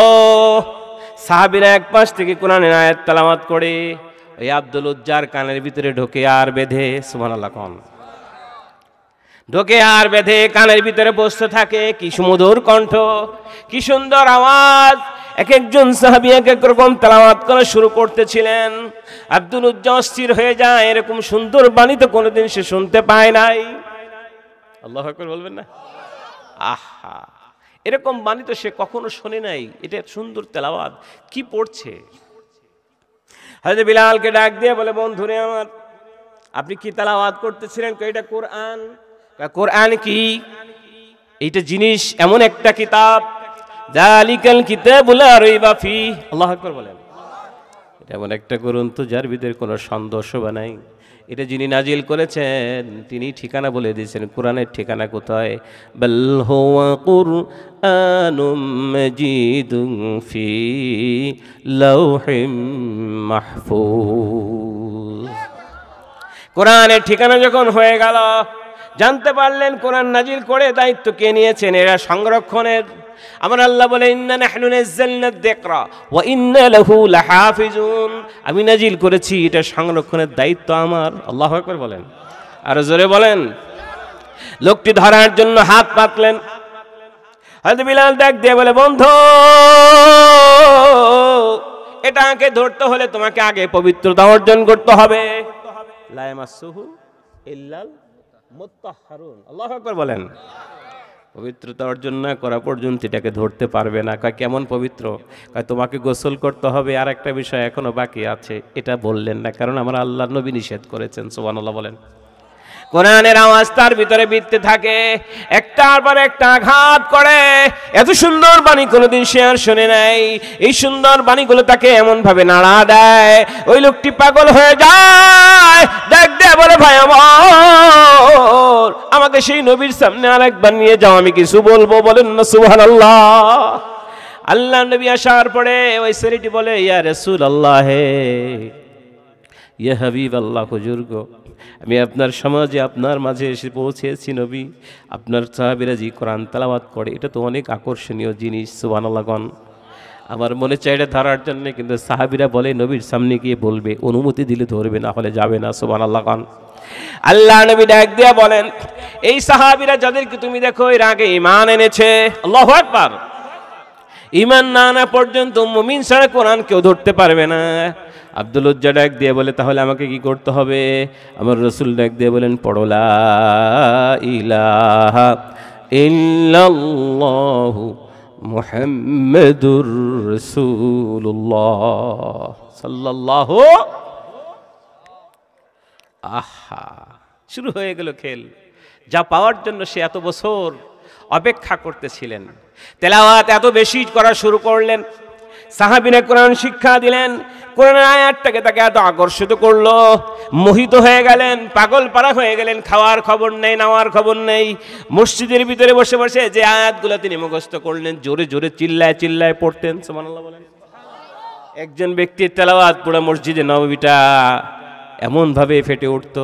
সাহাবীরা এক পাশ থেকে কোরআনের আয়াত তেলাওয়াত করে ওই আব্দুল উজ্জার কানের ভিতরে ঢোকে আর বেঁধে, সুবহানাল্লাহ কোন, ঢোকে আর বেঁধে কানের ভিতরে বসতে থাকে। কি সুমধুর কণ্ঠ, কি সুন্দর আওয়াজ। এক একজন সাহাবী এক এক রকম তেলাওয়াত করা শুরু করতেছিলেন। আব্দুল উজ্জা অস্থির হয়ে যায়, এরকম সুন্দর বাণী তো কোনোদিন সে শুনতে পায় নাই। আল্লাহু আকবার বলবেন না? আহা, এরকম বাণী তো সে কখনো শোনে নাই। এটা সুন্দর তেলাওয়াত, কি পড়ছে। হযরত বিলালকে ডাক দিয়ে বলে, বন্ধুরে আমার, আপনি কি তেলাওয়াত করতেছিলেন? এটা কোরআন। কোরআন কি? এইটা জিনিস এমন একটা কিতাব, যালিকাল কিতাবু লা রাইবা ফিহি, আল্লাহু আকবার বলেন। এটা এমন একটা গ্রন্থ যার ভিতরে কোনো সন্দেহ নাই। এটা যিনি নাজিল করেছেন তিনি ঠিকানা বলে দিয়েছেন। কোরআনের ঠিকানা কোথায়? বাল হুয়া কুরআনুম মাজিদুন ফি লাওহিম মাহফুজ। কোরআনের ঠিকানা যখন হয়ে গেল, জানতে পারলেন কোরআন নাজিল করে দায়িত্ব কে নিয়েছেন, এরা সংরক্ষণের। আমার আল্লাহ বলে, ইন্না নাহনু নাযালনা যিকরা ওয়া ইন্না লাহু লাহাফিজুন, আমি নাজিল করেছি, এটা সংরক্ষণের দায়িত্ব আমার। আল্লাহু আকবার বলেন, আর জোরে বলেন। লোকটি ধরার জন্য হাত পাতলেন। হযরত বিলাল ডাক দিয়ে বলে, বন্ধু, এটাকে ধরতে হলে তোমাকে আগে পবিত্রতা অর্জন করতে হবে। লা ইয়ামাসসুহু ইল্লাল মুত্তাহহারুন, আল্লাহু আকবার বলেন। পবিত্রতা অর্জন না করা পর্যন্ত এটাকে ধরতে পারবে না। কয় কেমন পবিত্র? কয় তোমাকে গোসল করতে হবে, আর একটা বিষয় এখনো বাকি আছে। এটা বললেন না, কারণ আমার আল্লাহর নবী নিষেধ করেছেন। সুবহানাল্লাহ বলেন। কোরআনের আওয়াজ তার ভিতরে বিধতে থাকে, একটার পর একটা আঘাত করে। এত সুন্দর বাণী কোনোদিন সে আর শুনে নাই। এই সুন্দর বাণীগুলো তাকে এমন ভাবে নাড়া দেয়, ওই লোকটি পাগল হয়ে যায়। দেখ দে বলে, ভাই আমার, আমাকে সেই নবীর সামনে আরেকবার নিয়ে যাও, আমি কিছু বলবো। বলেন না সুবহানাল্লাহ। আল্লাহ নবী আসার পরে ওই ছেলেটি বলে, ইয়া রাসূলুল্লাহ, ইয়া হাবিবাল্লাহ, হুজুর গো, আমি আপনার সমাজে, আপনার মাঝে এসে পৌঁছেছি নবী। আপনার সাহাবীরা যে কোরআন তেলাওয়াত করে, এটা তো অনেক আকর্ষণীয় জিনিস। সুবহানাল্লাহ গণ, আমার মনে চাই এটা ধরার জন্য, কিন্তু সাহাবীরা বলে নবীর সামনে গিয়ে বলবে, অনুমতি দিলে ধরবে, না হলে যাবে না। সুবহানাল্লাহ গণ। আল্লাহ নবী ডাক দিয়ে বলেন, এই সাহাবীরা যাদেরকে তুমি দেখো এর আগে ঈমান এনেছে, আল্লাহু আকবার, ঈমান না আনা পর্যন্ত মুমিন ছাড়া কোরআন কেউ ধরতে পারবে না। আব্দুল উজ্জা ডাক দিয়ে বলে, তাহলে আমাকে কি করতে হবে? আমার রাসূল ডাক দিয়ে বলেন, পড়ো লা ইলাহা ইল্লাল্লাহু মুহাম্মাদুর রাসূলুল্লাহ সাল্লাল্লাহু। আহা, শুরু হয়ে গেল খেল। যা পাওয়ার জন্য সে এত বছর অপেক্ষা করতেছিলেন। তেলাওয়াত এত বেশি করা শুরু করলেন, সাহাবীরা কোরআন শিক্ষা দিলেন। কোরআনের আয়াতটাকে তাকে এত আকর্ষিত করলো, মোহিত হয়ে গেলেন, পাগল পারা হয়ে গেলেন। খাওয়ার খবর নেই, নাওয়ার খবর নেই। মসজিদের ভিতরে বসে বসে যে আয়াতগুলো তিনি মুখস্থ করলেন, জোরে জোরে চিল্লায় চিল্লায় পড়তেন। সুবহানাল্লাহ বলেন। একজন ব্যক্তির তেলাওয়াত পুরো মসজিদে নববীটা এমনভাবে ফেটে উঠত,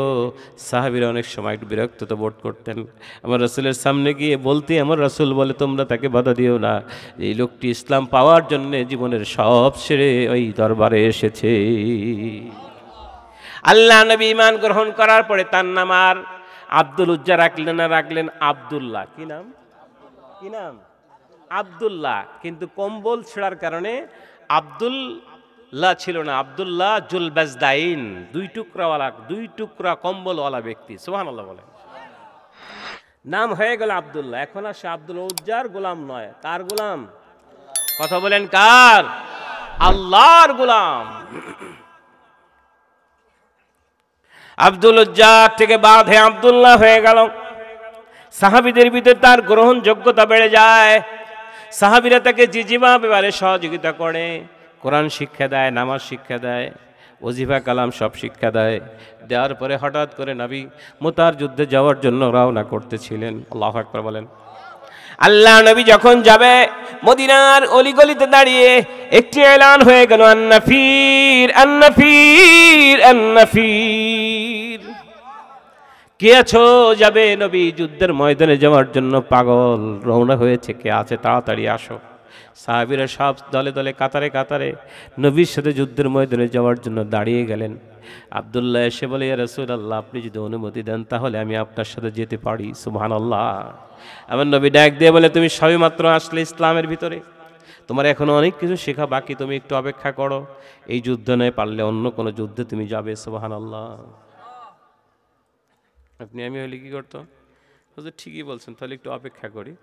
সাহাবীরা অনেক সময় একটু বিরক্ত তো বোধ করতেন। আমার রাসূলের সামনে গিয়ে বলতে, আমার রাসূল বলে, তোমরা তাকে বাধা দিও না, এই লোকটি ইসলাম পাওয়ার জন্য জীবনের সব ছেড়ে ওই দরবারে এসেছে। আল্লাহ নবী ঈমান গ্রহণ করার পরে তার নাম আর আব্দুল উজ্জা রাখলেন না, রাখলেন আব্দুল্লাহ। কি নাম? কি নাম? আব্দুল্লাহ। কিন্তু কম্বল ছেঁড়ার কারণে আব্দুল্লাহ ছিল না, আব্দুল্লাহ জুলবাজদাইন, দুই টুকরা কম্বলওয়ালা ব্যক্তি। সুবহানাল্লাহ বলেন। নাম হয়ে গেল আব্দুল্লাহ। এখন আর সে আব্দুল উজ্জার গোলাম নয়, কার গোলাম? কথা বলেন, কার? আল্লাহর গোলাম। আব্দুল উজ্জা থেকে বাদ হয়ে আব্দুল্লাহ হয়ে গেল। সাহাবীদের ভিতরে তার গ্রহণযোগ্যতা বেড়ে যায়। সাহাবীরা তাকে যেভাবে পারে সহযোগিতা করে, কোরআন শিক্ষা দেয়, নামাজ শিক্ষা দেয়, ওজিফা কালাম সব শিক্ষা দেয়। দেওয়ার পরে হঠাৎ করে নবী মুতার যুদ্ধে যাওয়ার জন্য রওনা করতেছিলেন। আল্লাহু আকবার বলেন। আল্লাহ নবী যখন যাবে, মদিনার অলিগলিতে দাঁড়িয়ে একটি এলান হয়ে গেল, আন্নাফির আন্নাফির আন্নাফির। কে আছো? যাবে নবী যুদ্ধের ময়দানে যাওয়ার জন্য পাগল, রওনা হয়েছে, কে আছে তাড়াতাড়ি আসো। সাহাবীরা সব দলে দলে কাতারে কাতারে নবীর সাথে যুদ্ধের ময়দানে যাওয়ার জন্য দাঁড়িয়ে গেলেন। আব্দুল্লাহ এসে বলে, ইয়া রাসূলুল্লাহ, আপনি যদি অনুমতি দেন তাহলে আমি আপনার সাথে যেতে পারি। সুবহানাল্লাহ। আমার নবী ডাক দিয়ে বলে, তুমি সবেমাত্র আসলে ইসলামের ভিতরে, তোমার এখনো অনেক কিছু শেখা বাকি, তুমি একটু অপেক্ষা করো, এই যুদ্ধ নয় পারলে অন্য কোনো যুদ্ধে তুমি যাবে। সুবহানাল্লাহ। আপনি আমি হলে কি করতো? ঠিকই বলছেন, তাহলে একটু অপেক্ষা করি,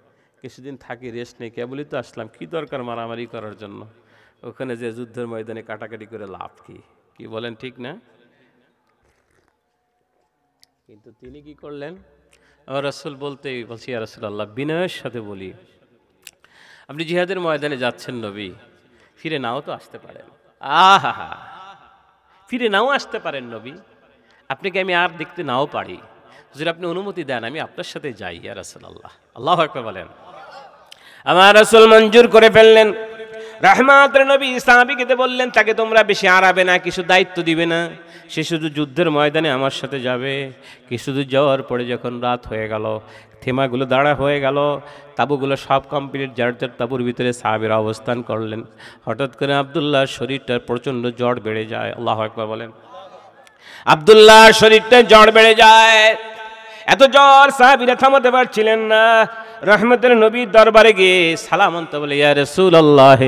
কিছুদিন থাকি, রেস্ট নেই, কেবলই তো আসলাম, কি দরকার মারামারি করার জন্য, ওখানে যে যুদ্ধের ময়দানে কাটাকাটি করে লাভ কি? কি বলেন, ঠিক না? কিন্তু তিনি কি করলেন? আমার রাসূল বলতেই বলছি, ইয়া রাসূলুল্লাহ, বিনয়ের সাথে বলি, আপনি জিহাদের ময়দানে যাচ্ছেন নবী, ফিরে নাও তো আসতে পারেন। আহা, ফিরে নাও আসতে পারেন নবী, আপনাকে আমি আর দেখতে নাও পারি, যদি আপনি অনুমতি দেন আমি আপনার সাথে যাই ইয়া রাসূলুল্লাহ। আল্লাহু আকবার বলেন। আমার রাসূল মঞ্জুর করে ফেললেন। রহমাতের নবী সাহাবীকে বললেন, তাকে তোমরা বেশি আড়াবে না, কিছু দায়িত্ব দিবে না, সে শুধু যুদ্ধের ময়দানে আমার সাথে যাবে। কিছু দূর যাওয়ার পরে যখন রাত হয়ে গেল, থেমাগুলো দাঁড়া হয়ে গেল, তাঁবুগুলো সব কমপ্লিট, যার যার তাঁবুর ভিতরে সাহাবীরা অবস্থান করলেন। হঠাৎ করে আব্দুল্লাহর শরীরটার প্রচণ্ড জ্বর বেড়ে যায়। আল্লাহু আকবার বলেন। আব্দুল্লাহর শরীরটা জ্বর বেড়ে যায়, এত জ্বর সাহাবীরা থামাতে পারছিলেন না। রহমতের নবীর দরবারে গিয়ে সালাম আনতে বলে, ইয়া রাসূলুল্লাহ,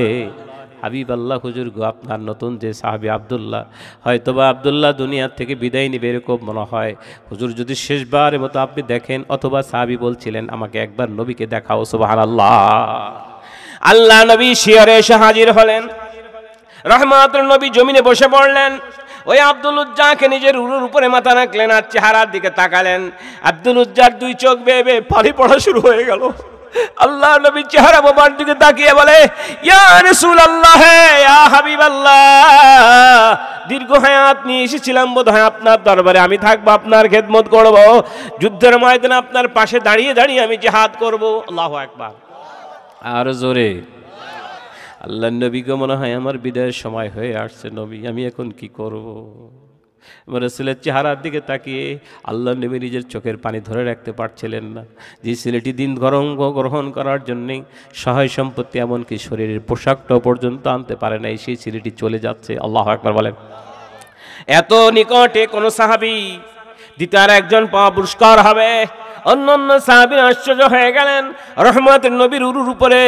হাবিব আল্লাহ, হুজুর গো, আপনার নতুন যে সাহাবী আব্দুল্লাহ, হয়তোবা আব্দুল্লাহ দুনিয়ার থেকে বিদায় নিবে এরকম মনে হয়, হুজুর যদি শেষবারের মতো আপনি দেখেন। অথবা সাহাবী বলছিলেন, আমাকে একবার নবীকে দেখাও। সুবহানাল্লাহ। আল্লাহ নবী শিয়রে এসে হাজির হলেন। রহমতের নবী জমিনে বসে পড়লেন। ওই আব্দুল উজ্জাকে নিজের উরুর উপরে মাথা রাখলেন আর চেহারার দিকে তাকালেন। আব্দুল উজ্জার দুই চোখ বেয়ে বেয়ে পানি পড়া শুরু হয়ে গেল। আল্লাহ নবী চেহারা বাবার দিকে তাকিয়ে বলে, ইয়া রাসূলুল্লাহ, ইয়া হাবিবাল্লাহ, দীর্ঘ হায়াত নিয়ে এসেছিলাম বোধহয় আপনার দরবারে, আমি থাকবো, আপনার খেদমত করব, যুদ্ধের ময়দানে আপনার পাশে দাঁড়িয়ে দাঁড়িয়ে আমি জিহাদ করব। আল্লাহু আকবার। আর জোরে। আল্লাহ নবীকে মনে হয় আমার বিদায়ের সময় হয়ে আসছে, নবী আমি এখন কি করব? আমার রাসূলের চেহারার দিকে তাকিয়ে আল্লাহ নবী নিজের চোখের পানি ধরে রাখতে পারছিলেন না। যে ছেলেটি দিন গ্রহণ করার জন্যে সহায় সম্পত্তি এমনকি শরীরের পোশাকটাও পর্যন্ত আনতে পারে নাই, সেই ছেলেটি চলে যাচ্ছে। আল্লাহু আকবার বলেন। এত নিকটে কোনো সাহাবী দ্বিতীয় একজন পাওয়া পুরস্কার হবে। অন্য সাহাবীরা আশ্চর্য হয়ে গেলেন। রহমতের নবীর উরুর উপরে,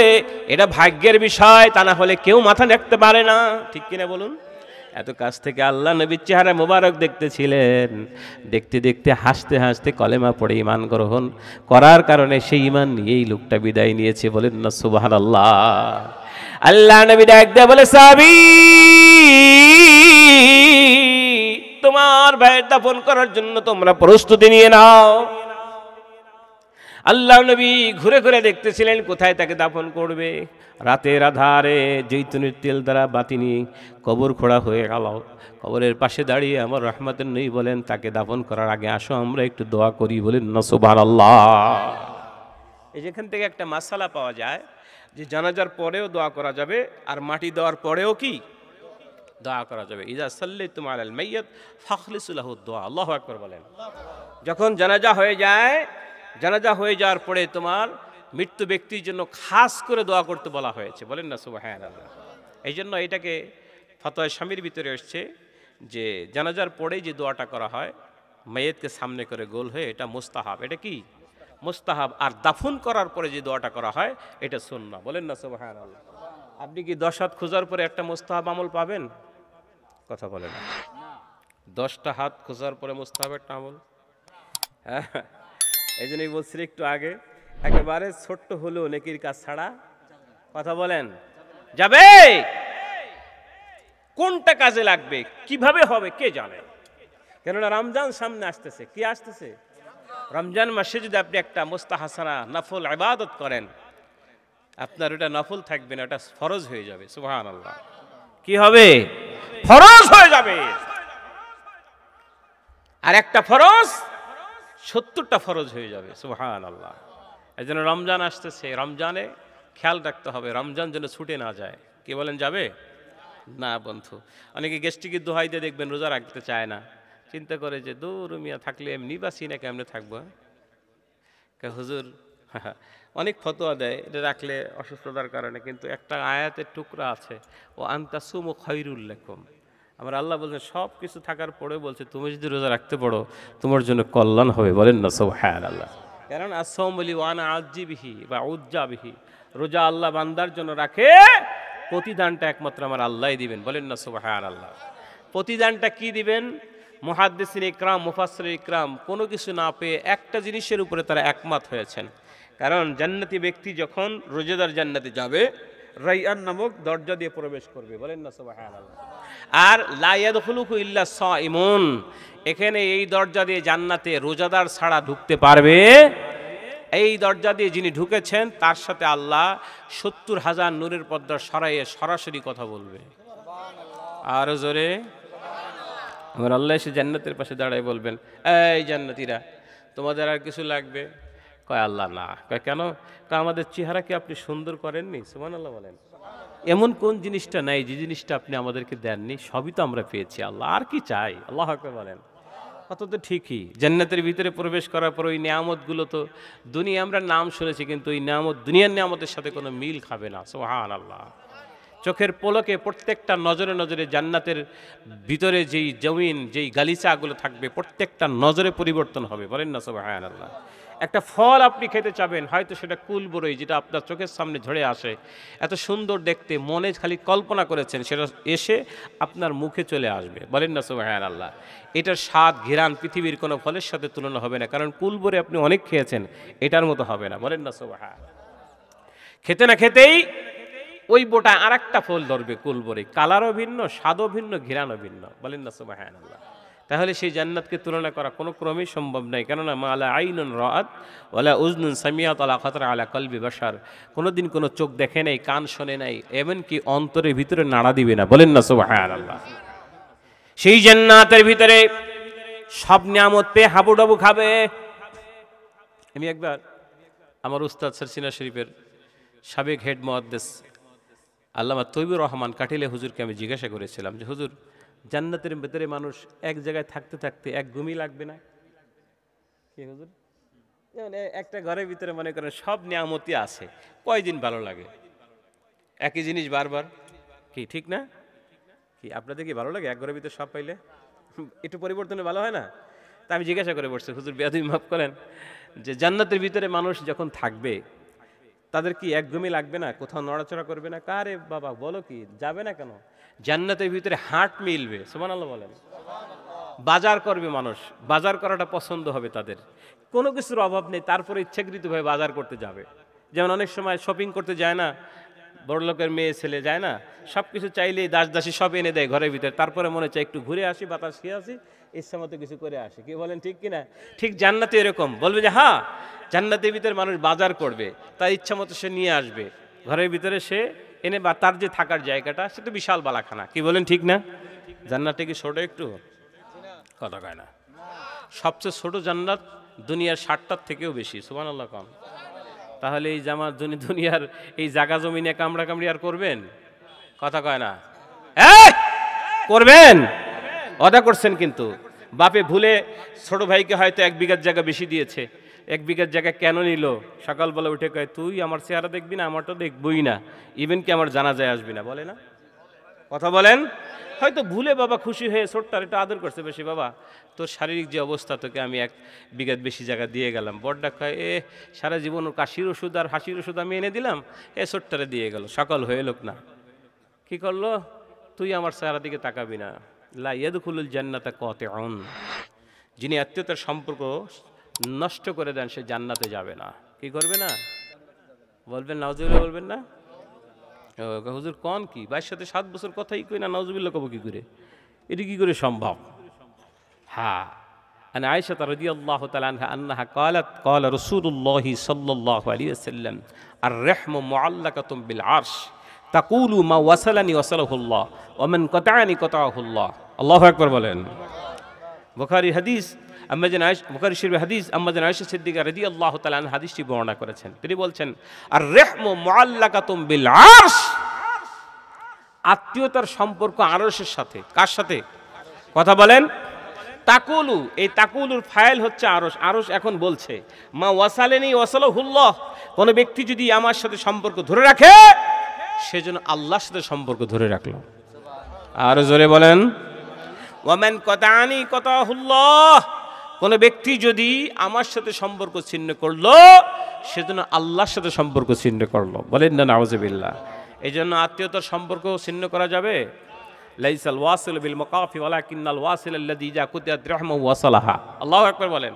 এটা ভাগ্যের বিষয়, তা না হলে কেউ মাথা রাখতে পারে না, ঠিক কিনা বলুন? এত কাছ থেকে আল্লাহ নবীর চেহারা মোবারক দেখতেছিলেন। দেখতে দেখতে হাসতে হাসতে কলেমা পড়ে ঈমান গ্রহণ করার কারণে সেই ঈমান নিয়েই লোকটা বিদায় নিয়েছে। বলেন না সুবহানাল্লাহ। আল্লাহ নবী ডাক দেয়া বলে, সাহাবী, তোমার ভাইয়ের দাফন করার জন্য তোমরা প্রস্তুতি নিয়ে নাও। আল্লাহ নবী ঘুরে ঘুরে দেখতেছিলেন কোথায় তাকে দাফন করবে। রাতের আধারে জৈতুনের তেল দ্বারা বাতি নিয়ে কবর খোঁড়া হয়ে গেল। কবরের পাশে দাঁড়িয়ে আমার রহমতের নবী বলেন, তাকে দাফন করার আগে আসো আমরা একটু দোয়া করি। বলেন না সুবহানাল্লাহ। এই যেখান থেকে একটা মাসালা পাওয়া যায় যে জানাজার পরেও দোয়া করা যাবে, আর মাটি দেওয়ার পরেও কি দোয়া করা যাবে। ইজা সাল্লাইতুম আলাল মাইয়্যিত ফাখলিসু লাহু দুআ। আল্লাহু আকবার বলেন। যখন জানাজা হয়ে যায়, জানাজা হয়ে যাওয়ার পরে তোমার মৃত্যু ব্যক্তির জন্য খাস করে দোয়া করতে বলা হয়েছে। বলেন না সুবহানাল্লাহ। এই জন্য এটাকে ফতোয়া স্বামীর ভিতরে এসছে যে জানাজার পরেই যে দোয়াটা করা হয় মাইয়্যিতকে সামনে করে গোল হয়ে, এটা মুস্তাহাব। এটা কি মুস্তাহাব। আর দাফন করার পরে যে দোয়াটা করা হয় এটা সুন্নাহ। বলেন না সুবহানাল্লাহ। আপনি কি 10 হাত খোঁজার পরে একটা মুস্তাহাব আমল পাবেন? কথা বলেন না। 10টা হাত খোঁজার পরে মুস্তাহাব একটা আমল, হ্যাঁ। এই জন্যই বলছি একটু আগে, একেবারে ছোট্ট হলেও নেকির কাজ ছাড়া, কথা বলেন, যাবে। কোনটা কাজে লাগবে, কিভাবে হবে কে জানে। কেননা রমজান সামনে আসতেছে। কি আসতেছে? রমজান মাসে যদি আপনি একটা মুস্তাহাসানা নফল ইবাদত করেন, আপনার ওটা নফল থাকবে না, ওটা ফরজ হয়ে যাবে। সুবহানাল্লাহ। কি হবে? ফরজ হয়ে যাবে। আর একটা ফরজ 70টা ফরজ হয়ে যাবে। সুবহানাল্লাহ। এই জন্য রমজান আসতেছে, রমজানে খেয়াল রাখতে হবে রমজান যেন ছুটে না যায়। কি বলেন, যাবে না বন্ধু? অনেকে গেস্টিকের দোহাই দিয়ে দেখবেন রোজা রাখতে চায় না, চিন্তা করে যে দূর মিয়া থাকলে এমনি বাসি না, কেমনে থাকবো। হুজুর অনেক ফতোয়া দেয় এটা রাখলে অসুস্থতার কারণে, কিন্তু একটা আয়াতের টুকরা আছে, ও আনতা সুমু খায়রুল লাকুম। আমার আল্লাহ বলছেন সব কিছু থাকার পরেও বলছে তুমি যদি রোজা রাখতে পারো তোমার জন্য কল্যাণ হবে। বলেন না সুবহানাল্লাহ। কারণ আসসাম বলি ওয়ানা আজিবিহি বা উজ্জাবিহি, রোজা আল্লাহ বান্দার জন্য রাখে, প্রতিদানটা একমাত্র আমার আল্লাহই দিবেন। বলেন না সুবহানাল্লাহ। প্রতিদানটা কি দিবেন? মুহাদ্দিসিন ইকরাম, মুফাসসির ইকরাম কোনো কিছু না পেয়ে একটা জিনিসের উপরে তারা একমত হয়েছেন। কারণ জান্নাতি ব্যক্তি যখন রোজাদার জান্নাতে যাবে, রাইয়ান নামক দরজা দিয়ে প্রবেশ করবে। বলেন না সুবহানাল্লাহ। আর লা ইয়াদখুলুহু ইল্লা সাইমুন, এখানে এই দরজা দিয়ে জান্নাতে রোজাদার ছাড়া ঢুকতে পারবে। এই দরজা দিয়ে যিনি ঢুকেছেন তার সাথে আল্লাহ 70,000 নূরের পর্দা সরাইয়ে সরাসরি কথা বলবে। আরো জোরে আমার আল্লাহ এসে জান্নাতের পাশে দাঁড়ায় বলবেন, এই জান্নাতীরা তোমাদের আর কিছু লাগবে? কয় আল্লাহ না। কয় কেন? কয় আমাদের চেহারা কি আপনি সুন্দর করেননি? সুবহানাল্লাহ বলেন। এমন কোন জিনিসটা নাই যে জিনিসটা আপনি আমাদেরকে দেননি? সবই তো আমরা পেয়েছি আল্লাহ, আর কি চাই? আল্লাহু আকবার বলেন। কত তো ঠিকই, জান্নাতের ভিতরে প্রবেশ করার পর ওই নিয়ামতগুলো তো দুনিয়া আমরা নাম শুনেছি, কিন্তু ওই নিয়ামত দুনিয়ার নিয়ামতের সাথে কোনো মিল খাবে না। সুবহানাল্লাহ। চোখের পলকে প্রত্যেকটা নজরে নজরে জান্নাতের ভিতরে যেই জমিন, যেই গালিচাগুলো থাকবে প্রত্যেকটা নজরে পরিবর্তন হবে। বলেন না সুবহানাল্লাহ। একটা ফল আপনি খেতে চাবেন, হয়তো সেটা কুল বরই, যেটা আপনার চোখের সামনে ঝরে আসে, এত সুন্দর দেখতে, মনে খালি কল্পনা করেছেন, সেটা এসে আপনার মুখে চলে আসবে। বলেন না সুবহানাল্লাহ। এটার স্বাদ ঘ্রাণ পৃথিবীর কোনো ফলের সাথে তুলনা হবে না, কারণ কুল বরে আপনি অনেক খেয়েছেন, এটার মতো হবে না। বলেন না সুবহানাল্লাহ। খেতে না খেতেই ওই বোটা আর একটা ফল ধরবে, কুল বরে, কালারও ভিন্ন, স্বাদও ভিন্ন, ঘ্রাণও ভিন্ন। বলেন না সুবহানাল্লাহ। তাহলে সেই জান্নাতকে তুলনা করা কোনো ক্রমেই সম্ভব নয়। কেননা মালা আইনুন রাআত ওয়ালা উজনুন সামিআত আলা খাতরা আলা কলবি বাশার, কোনোদিন কোনো চোখ দেখে নাই, কান শোনে নাই, এমনকি অন্তরের ভিতরে নাড়া দিবে না। বলেন না সুবহানাল্লাহ। সেই জান্নাতের ভিতরে সব নিয়ামত পেয়ে হাবুডাবু খাবে। আমি একবার আমার উস্তাদ সিনা শরীফের সাবেক হেড মুহাদ্দিস আল্লামা তৈবুর রহমান কাঠিলে হুজুরকে আমি জিজ্ঞাসা করেছিলাম যে হুজুর, জান্নাতের ভেতরে মানুষ এক জায়গায় থাকতে থাকতে এক ঘুমই লাগবে না কি হুজুর? মানে একটা ঘরের ভিতরে মনে করেন সব নিয়ামতই আছে, কয়দিন ভালো লাগে? একই জিনিস বারবার, কি ঠিক না? কি আপনাদের কি ভালো লাগে এক ঘরের ভিতরে সব পাইলে? একটু পরিবর্তনে ভালো হয় না? তা আমি জিজ্ঞাসা করে বসছি, হুজুর বেয়াদবি মাফ করেন, যে জান্নাতের ভিতরে মানুষ যখন থাকবে তাদের কি একদমই লাগবে না? কোথাও নড়াচড়া করবে না? কারে বাবা বলো কি, যাবে না কেন? জান্নাতের ভিতরে হাট মিলবে। সুবহানাল্লাহ বলেন। বাজার করবে মানুষ, বাজার করাটা পছন্দ হবে তাদের, কোনো কিছুর অভাব নেই, তারপরে ইচ্ছাকৃতভাবে বাজার করতে যাবে। যেমন অনেক সময় শপিং করতে যায় না, বড় লোকের মেয়ে ছেলে যায় না, সব কিছু চাইলেই দাস দাসী সব এনে দেয় ঘরের ভিতরে, তারপরে মনে চায় একটু ঘুরে আসি, বাতাস খেয়ে আসি, ইচ্ছা মতো কিছু করে আসি। কি বলেন ঠিক কিনা? ঠিক জান্নাতে এরকম বলবে যে হ্যাঁ, জান্নাতের ভিতরে মানুষ বাজার করবে, তার ইচ্ছা মতো সে নিয়ে আসবে ঘরের ভিতরে, সে এনে, বা তার যে থাকার জায়গাটা সে তো বিশাল বালাখানা। কি বলেন ঠিক না? জান্নাতে কি ছোট একটু? কথা কয় না। সবচেয়ে ছোট জান্নাত দুনিয়ার 60টার থেকেও বেশি। সুবহানাল্লাহ কম। তাহলে এই দুনিয়ার এই জায়গা জমিনে কামড়া কামড়ি আর করবেন? কথা কয় না। করবেন? অদা করছেন কিন্তু। বাপে ভুলে ছোট ভাইকে হয়তো 1 বিঘার জায়গা বেশি দিয়েছে, 1 বিঘার জায়গা কেন নিল? সকালবেলা উঠে কয় তুই আমার চেহারা দেখবি না, আমার তো দেখবই না, ইভেন কি আমার জানাজায় আসবি না, বলে না? কথা বলেন। হয়তো ভুলে বাবা খুশি হয়ে ছোট্টার একটু আদর করছে বেশি, বাবা তোর শারীরিক যে অবস্থা, তোকে আমি 1 বিঘার বেশি জায়গা দিয়ে গেলাম। বড়টা কয় সারা জীবন ওর কাশির ওষুধ আর হাসির ওষুধ আমি এনে দিলাম, ছোট্টারে দিয়ে গেল। সকাল হয়ে লোক না, কি করলো? তুই আমার চেহারা দিকে তাকাবি না। লা ইয়াদখুলুল জান্নাতা কাতিউন, যিনি আত্মীয়তার সম্পর্ক নষ্ট করে দেন সে জান্নাতে যাবে না। কি করবে না? বলবেন নাউজুবিল্লাহ, বলবেন না? হুজুর কোন কি, ভাইয়ের সাথে 7 বছর কথাই কই না, নাউজুবিল্লাহ কব কি করে? এটা কি করে সম্ভব? হ্যাঁ, আন আয়েশা রাদিয়াল্লাহু তাআলা আনহা আন্নাহা ক্বালাত ক্বালা রাসূলুল্লাহি সাল্লাল্লাহু আলাইহি ওয়াসাল্লাম আর-রাহমু মুআল্লাকাতুম বিল আরশ তাকুলু মা ওয়াসালানি ওয়াসালাহুল্লাহ ওয়া মান কাতাআনি কাতাআহুল্লাহ। আল্লাহু আকবার বলেন। বুখারী হাদিস, বুখারী শরীফের হাদিস, আম্মাজান আয়েশা সিদ্দিকা রাদিয়াল্লাহু তাআলা আনহা হাদিসটি বর্ণনা করেছেন। তিনি বলছেন আর-রাহমু মুআল্লাকাতুম বিল আরশ, আত্মীয়তার সম্পর্ক আরশের সাথে। কার সাথে? কথা বলেন। তাকুলু, এই তাকুলুর ফাইল হচ্ছে আরশ। আরশ এখন বলছে মা ওয়াসালানি ওয়াসালাহুল্লাহ, কোন ব্যক্তি যদি আমার সাথে সম্পর্ক ধরে রাখে সেজন্য আল্লাহর সাথে সম্পর্ক ধরে রাখলো। আর জোরে বলেন। ওয়ামান কাতাআনি কাতাআহুল্লাহ, কোন ব্যক্তি যদি আমার সাথে সম্পর্ক ছিন্ন করলো সেজন্য আল্লাহর সাথে সম্পর্ক ছিন্ন করলো। বলেন না নাউজুবিল্লাহ। এই জন্য আত্মীয়তার সম্পর্ক ছিন্ন করা যাবে? লাইসাল ওয়াসিল বিল মাকাফি ওয়ালাকিন্নাল ওয়াসিল আল্লাযী যা কুতিয়াত রাহমাহু ওয়াসালাহা। আল্লাহু আকবার বলেন।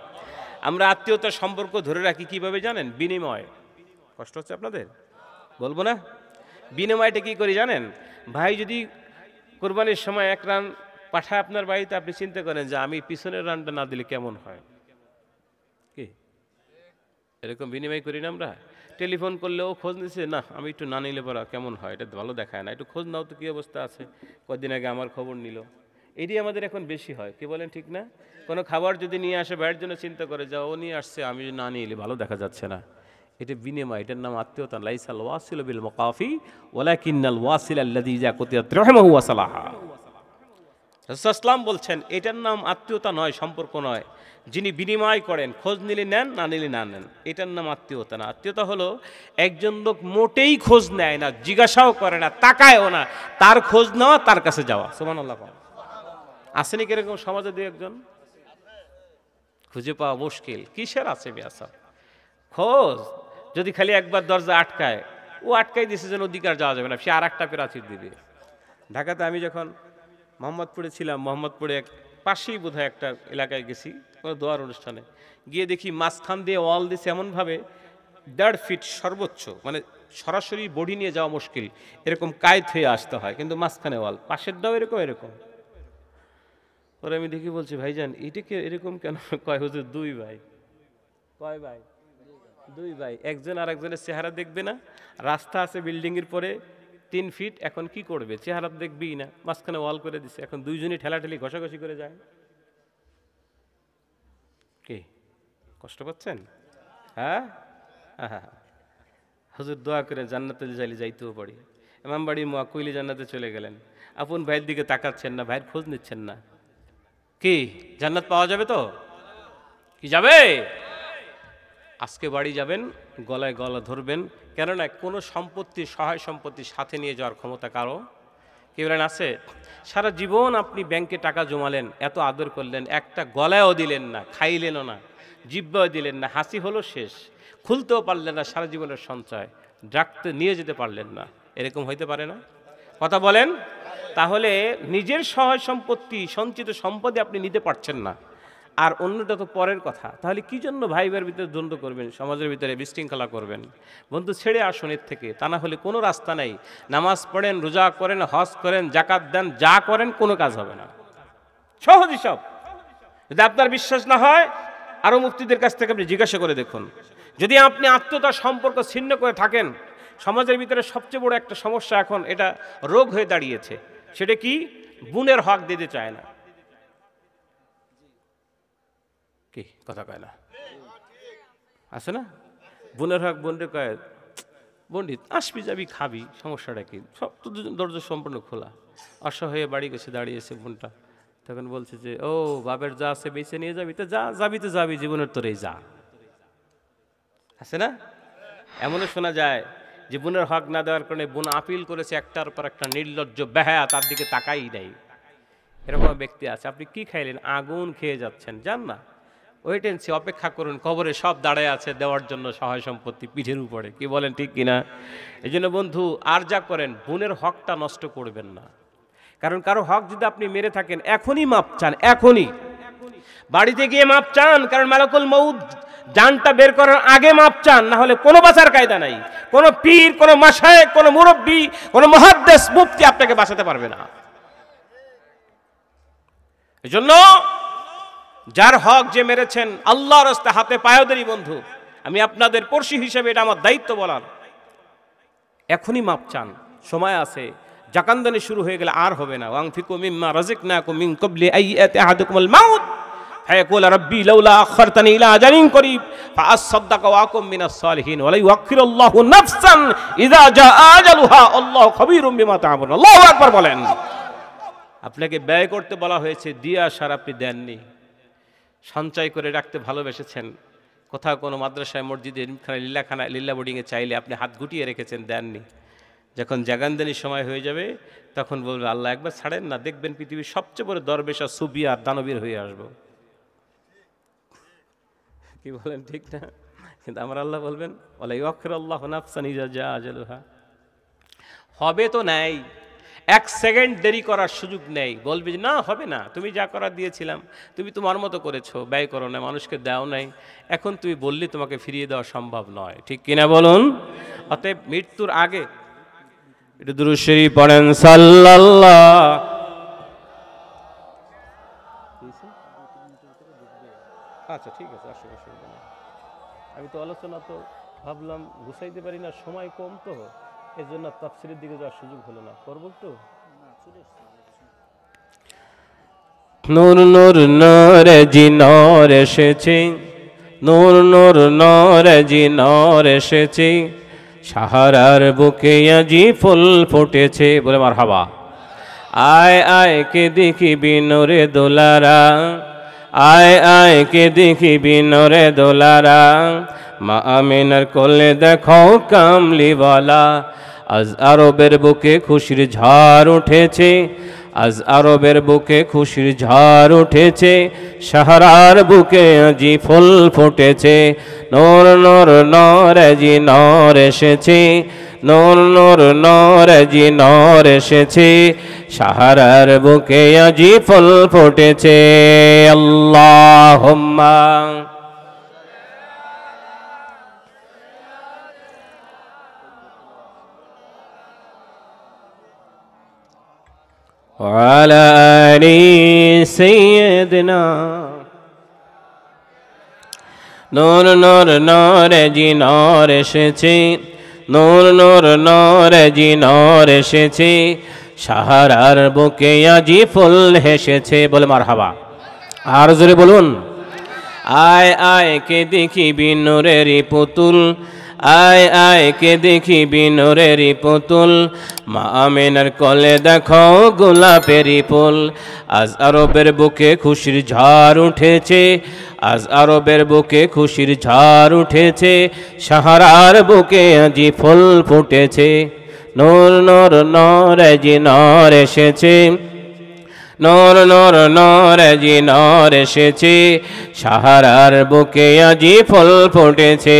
আমরা আত্মীয়তার সম্পর্ক ধরে রাখি কিভাবে জানেন? বিনিময়। কষ্ট হচ্ছে আপনাদের? বলবো না? বিনিময়টা কি করি জানেন? ভাই যদি কোরবানির সময় 1 রান পাঠায় আপনার বাড়িতে, আপনি চিন্তা করেন যে আমি পিছনের রানটা না দিলে কেমন হয়। কি এরকম বিনিময় করি না আমরা? টেলিফোন করলেও খোঁজ নিচ্ছে, না আমি একটু না নিলে পড়া কেমন হয়, এটা ভালো দেখায় না, একটু খোঁজ নাও তো কী অবস্থা আছে, কদিন আগে আমার খবর নিল। এটি আমাদের এখন বেশি হয়। কি বলেন ঠিক না? কোনো খাবার যদি নিয়ে আসে ভাইয়ের জন্য চিন্তা করে যাও, ও নিয়ে আসছে, আমি না নিলে ভালো দেখা যাচ্ছে না। এটা বিনিময়, এটার নাম আত্মীয়তা। লাইসাল ওয়াসিল বিল মাকাফি ওয়ালাকিন্নাল ওয়াসিল আল্লাযী যা কুতিয়াত রাহমাহু ওয়াসালাহা। রাসূল সাল্লাল্লাহু বলছেন এটার নাম আত্মীয়তা নয়, সম্পর্ক নয়। যিনি বিনিময় করেন, খোঁজ নিলে নেন, না নিলে না নেন, এটার নাম আত্মীয়তা না। আত্মীয়তা হলো একজন লোক মোটেই খোঁজ নেয় না, জিজ্ঞাসাও করে না, তাকায়ও না, তার খোঁজ নেওয়া, তার কাছে যাওয়া। সুবহানাল্লাহ। আসেনি কিরকম সমাজে 2-1 খুঁজে পাওয়া মুশকিল। কিসের আছে বিয়াসা খোঁজ? যদি খালি একবার দরজা আটকায়, ও আটকাই দিয়েছে যেন অধিকার যাওয়া যাবে না, সে আর একটা প্রাচীর দিবে। ঢাকাতে আমি যখন মোহাম্মদপুরে ছিলাম, মোহাম্মদপুরে পাশেই বোধহয় একটা এলাকায় গেছি কোনো দোয়ার অনুষ্ঠানে, গিয়ে দেখি মাঝখান দিয়ে ওয়াল দিয়েছে এমনভাবে 1.5 ফিট সর্বোচ্চ, মানে সরাসরি বডি নিয়ে যাওয়া মুশকিল, এরকম কায়েত হয়ে আসতে হয়, কিন্তু মাঝখানে ওয়াল, পাশের দাও এরকম এরকম। পরে আমি দেখি, বলছি ভাইজান এটাকে এরকম কেন? কয় হুজুর 2 ভাই। কয় ভাই? 2 ভাই। একজন আর একজনের চেহারা দেখবে না, রাস্তা আছে বিল্ডিংয়ের পরে 3 ফিট, এখন কি করবে? চেহারা দেখবেই না, মাঝখানে ওয়াল করে দিচ্ছে, এখন 2 জনই ঠেলাঠেলি ঘষাঘষি করে যায়। কি কষ্ট পাচ্ছেন? হ্যাঁ, হুজুর দোয়া করে জান্নাতে চাইলে যাইতেও পারি। ইমাম বাড়ি মুয়াক্কিলি জান্নাতে চলে গেলেন, আপন ভাইয়ের দিকে তাকাচ্ছেন না, ভাইয়ের খোঁজ নিচ্ছেন না। কি জান্নাত পাওয়া যাবে তো? কি যাবে? আজকে বাড়ি যাবেন, গলায় গলা ধরবেন, কেননা কোনো সম্পত্তি, সহায় সম্পত্তি সাথে নিয়ে যাওয়ার ক্ষমতা কারো কি বলেন আছে? সারা জীবন আপনি ব্যাংকে টাকা জমালেন, এত আদর করলেন, একটা গলায়ও দিলেন না, খাইলেনও না, জিব্বাও দিলেন না, হাসি হলো শেষ, খুলতেও পারলেন না, সারা জীবনের সঞ্চয় ডাকতে নিয়ে যেতে পারলেন না। এরকম হইতে পারে না? কথা বলেন। তাহলে নিজের সহায় সম্পত্তি, সঞ্চিত সম্পদে আপনি নিতে পারছেন না, আর অন্যটা তো পরের কথা। তাহলে কি জন্য ভাই ভাইয়ের ভিতরে দ্বন্দ্ব করবেন, সমাজের ভিতরে বিশৃঙ্খলা করবেন? বন্ধু, ছেড়ে আসুন এর থেকে, তা না হলে কোনো রাস্তা নেই। নামাজ পড়েন, রোজা করেন, হজ করেন, জাকাত দেন, যা করেন কোনো কাজ হবে না। সহজই সব। যদি আপনার বিশ্বাস না হয় আরো মুফতিদের কাছ থেকে আপনি জিজ্ঞাসা করে দেখুন। যদি আপনি আত্মীয়তার সম্পর্ক ছিন্ন করে থাকেন, সমাজের ভিতরে সবচেয়ে বড় একটা সমস্যা এখন এটা রোগ হয়ে দাঁড়িয়েছে, সেটা কি? বোনের হক দিতে চায় না। কি কথা কয় না? আছে না? বোনের হক বোনরে কয়, বন্ডিত আসবি যাবি খাবি, সমস্যাটা কি? সব তো দরজা সম্পূর্ণ খোলা। অসহায় বাড়ি গেছে দাঁড়িয়েছে বোনটা, তখন বলছে যে ও বাপের যা আছে বেঁচে নিয়ে যাবি, তো যা, যাবি তো যাবি, জীবনের তোরেই যা। আছে না? এমনও শোনা যায় যে বোনের হক না দেওয়ার কারণে বোন আপিল করেছে একটার পর একটা, নির্লজ্জ বেহায়া, তার দিকে তাকাই নেই। এরকম ব্যক্তি আছে। আপনি কি খাইলেন? আগুন খেয়ে যাচ্ছেন, যান না, ওয়েটেন্সি, অপেক্ষা করুন, কবরে সব দাঁড়ায় আছে দেওয়ার জন্য সহায় সম্পত্তি পিঠের উপরে। কি বলেন, ঠিক কিনা? এই জন্য বন্ধু, আর যা করেন বোনের হকটা নষ্ট করবেন না। কারণ কারো হক যদি আপনি মেরে থাকেন, এখনই মাপ চান, এখনই বাড়িতে গিয়ে মাপ চান। কারণ মালাকুল মউত জানটা বের করার আগে মাপ চান, না হলে কোনো বাঁচার কায়দা নাই। কোনো পীর, কোনো মাশায়েখ, কোনো মুরব্বী, কোনো মুহাদ্দিস, মুফতি আপনাকে বাঁচাতে পারবে না। এজন্য যার হক যে মেরেছেন, আল্লাহর রাস্তায় হাতে পায়ে ধরি বন্ধু, আমি আপনাদের পড়শি হিসেবে এটা আমার দায়িত্ব বলার, এখনই মাপ চান, সময় আছে। জাকান্দানি শুরু হয়ে গেলে আর হবে না। ওয়ানফিকু মিম্মা রাযাকনাকুম মিন ক্বাবলি আইয়াতি আহাদুকুমুল মাউত ফায়াকুল রাব্বি লাউলা আখখারতানি ইলা আজালিন করিব ফাআসাদদাকা ওয়া আকুম মিনাস সালিহিন ওয়া লা ইউআখিরুল্লাহু নাফসান ইযা জাআ আজালুহা আল্লাহু খাবীরুম বিমা তা'মালুন। আল্লাহু আকবার বলেন। আপনাকে ব্যয় করতে বলা হয়েছে, দিয়ে আসার আপনি দেননি। সঞ্চয় করে রাখতে ভালোবেসেছেন, কোথাও কোনো মাদ্রাসায়, মসজিদে, লিল্লা বোর্ডিংয়ে চাইলে আপনি হাত গুটিয়ে রেখেছেন, দেননি। যখন জাগানদানির সময় হয়ে যাবে তখন বলবে আল্লাহ একবার ছাড়েন না, দেখবেন পৃথিবীর সবচেয়ে বড় দরবেশ আর সুফি আর দানবীর হয়ে আসবো। কি বলেন, ঠিক না? কিন্তু আমার আল্লাহ বলবেন ওয়ালা ইউআখিরুল্লাহু নাফসান ইযা জাআ আজালুহা। হবে তো নাই, এক সেকেন্ড দেরি করার সুযোগ নেই। বলবে যে না, হবে না, তুমি যা করার দিয়েছিলাম তুমি তোমার মতো করেছো, ব্যয় করো না, মানুষকে দাও নাই, এখন তুমি বললে তোমাকে ফিরিয়ে দেওয়া সম্ভব নয়। ঠিক কিনা বলুন? অতএব মৃত্যুর আগে একটু দুরূদ শরীফ পড়েন, সাল্লাল্লাহ। আচ্ছা ঠিক আছে, অসুবিধা নেই। আমি তো আলোচনা তো ভাবলাম গুছাইতে পারি না, সময় কম, তো এই জন্য তাফসীরের দিকে যাওয়ার সুযোগ হলো না। করবো তো। নূর নূর নূর জি নূর এসেছে, নূর নূর নূর জি নূর এসেছে, সাহারার বুকে আজি ফুল ফুটেছে। বলে মারহাবা। আয় আয় কে দেখিবি নূরে দোলারা, আয় আয় কে দেখিবি নূরে দোলারা, মা আমিনার কোলে দেখো কামলিওয়ালা। আজ আরবের বুকে খুশির ঝড় উঠেছে, আজ আরবের বুকে খুশির ঝড় উঠেছে, সাহারার বুকে আজি ফুল ফুটেছে। নূর নূর নূর জি নূর এসেছে, নূর নূর নূর জি নূর এসেছে, সাহারার বুকে আজি ফুল ফুটেছে। আল্লাহুম্মা وعلى آل سيدنا। নূর নূর নূর জি নূর এসেছে, নূর নূর নূর জি নূর এসেছে, সাহারার বুকে আজি ফুল হেসেছে। বলে মারহাবা। আর জোরে বলুন। আয় আয় কে দেখিবি নূরেরই পুতুল, আয় আয় কে দেখিবি নূরেরই পুতুল, মা আমিনার কোলে দেখো গোলাপেরই ফুল। আজ আরবের বুকে খুশির ঝড় উঠেছে, আজ আরবের বুকে খুশির ঝড় উঠেছে, সাহারার বুকে আজি ফুল ফুটেছে। নূর নূর নূর জি নূর এসেছে, নূর নূর নূর জি নূর এসেছে, সাহারার বুকে আজি ফুল ফুটেছে।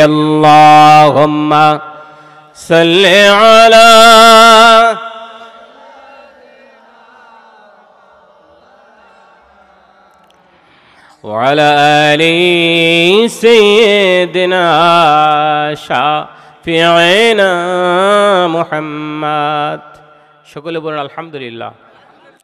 আল্লাহুম্মা সাল্লি আলা وعلى آل سيدنا شافعنا محمد সকলে বলেন আলহামদুলিল্লাহ।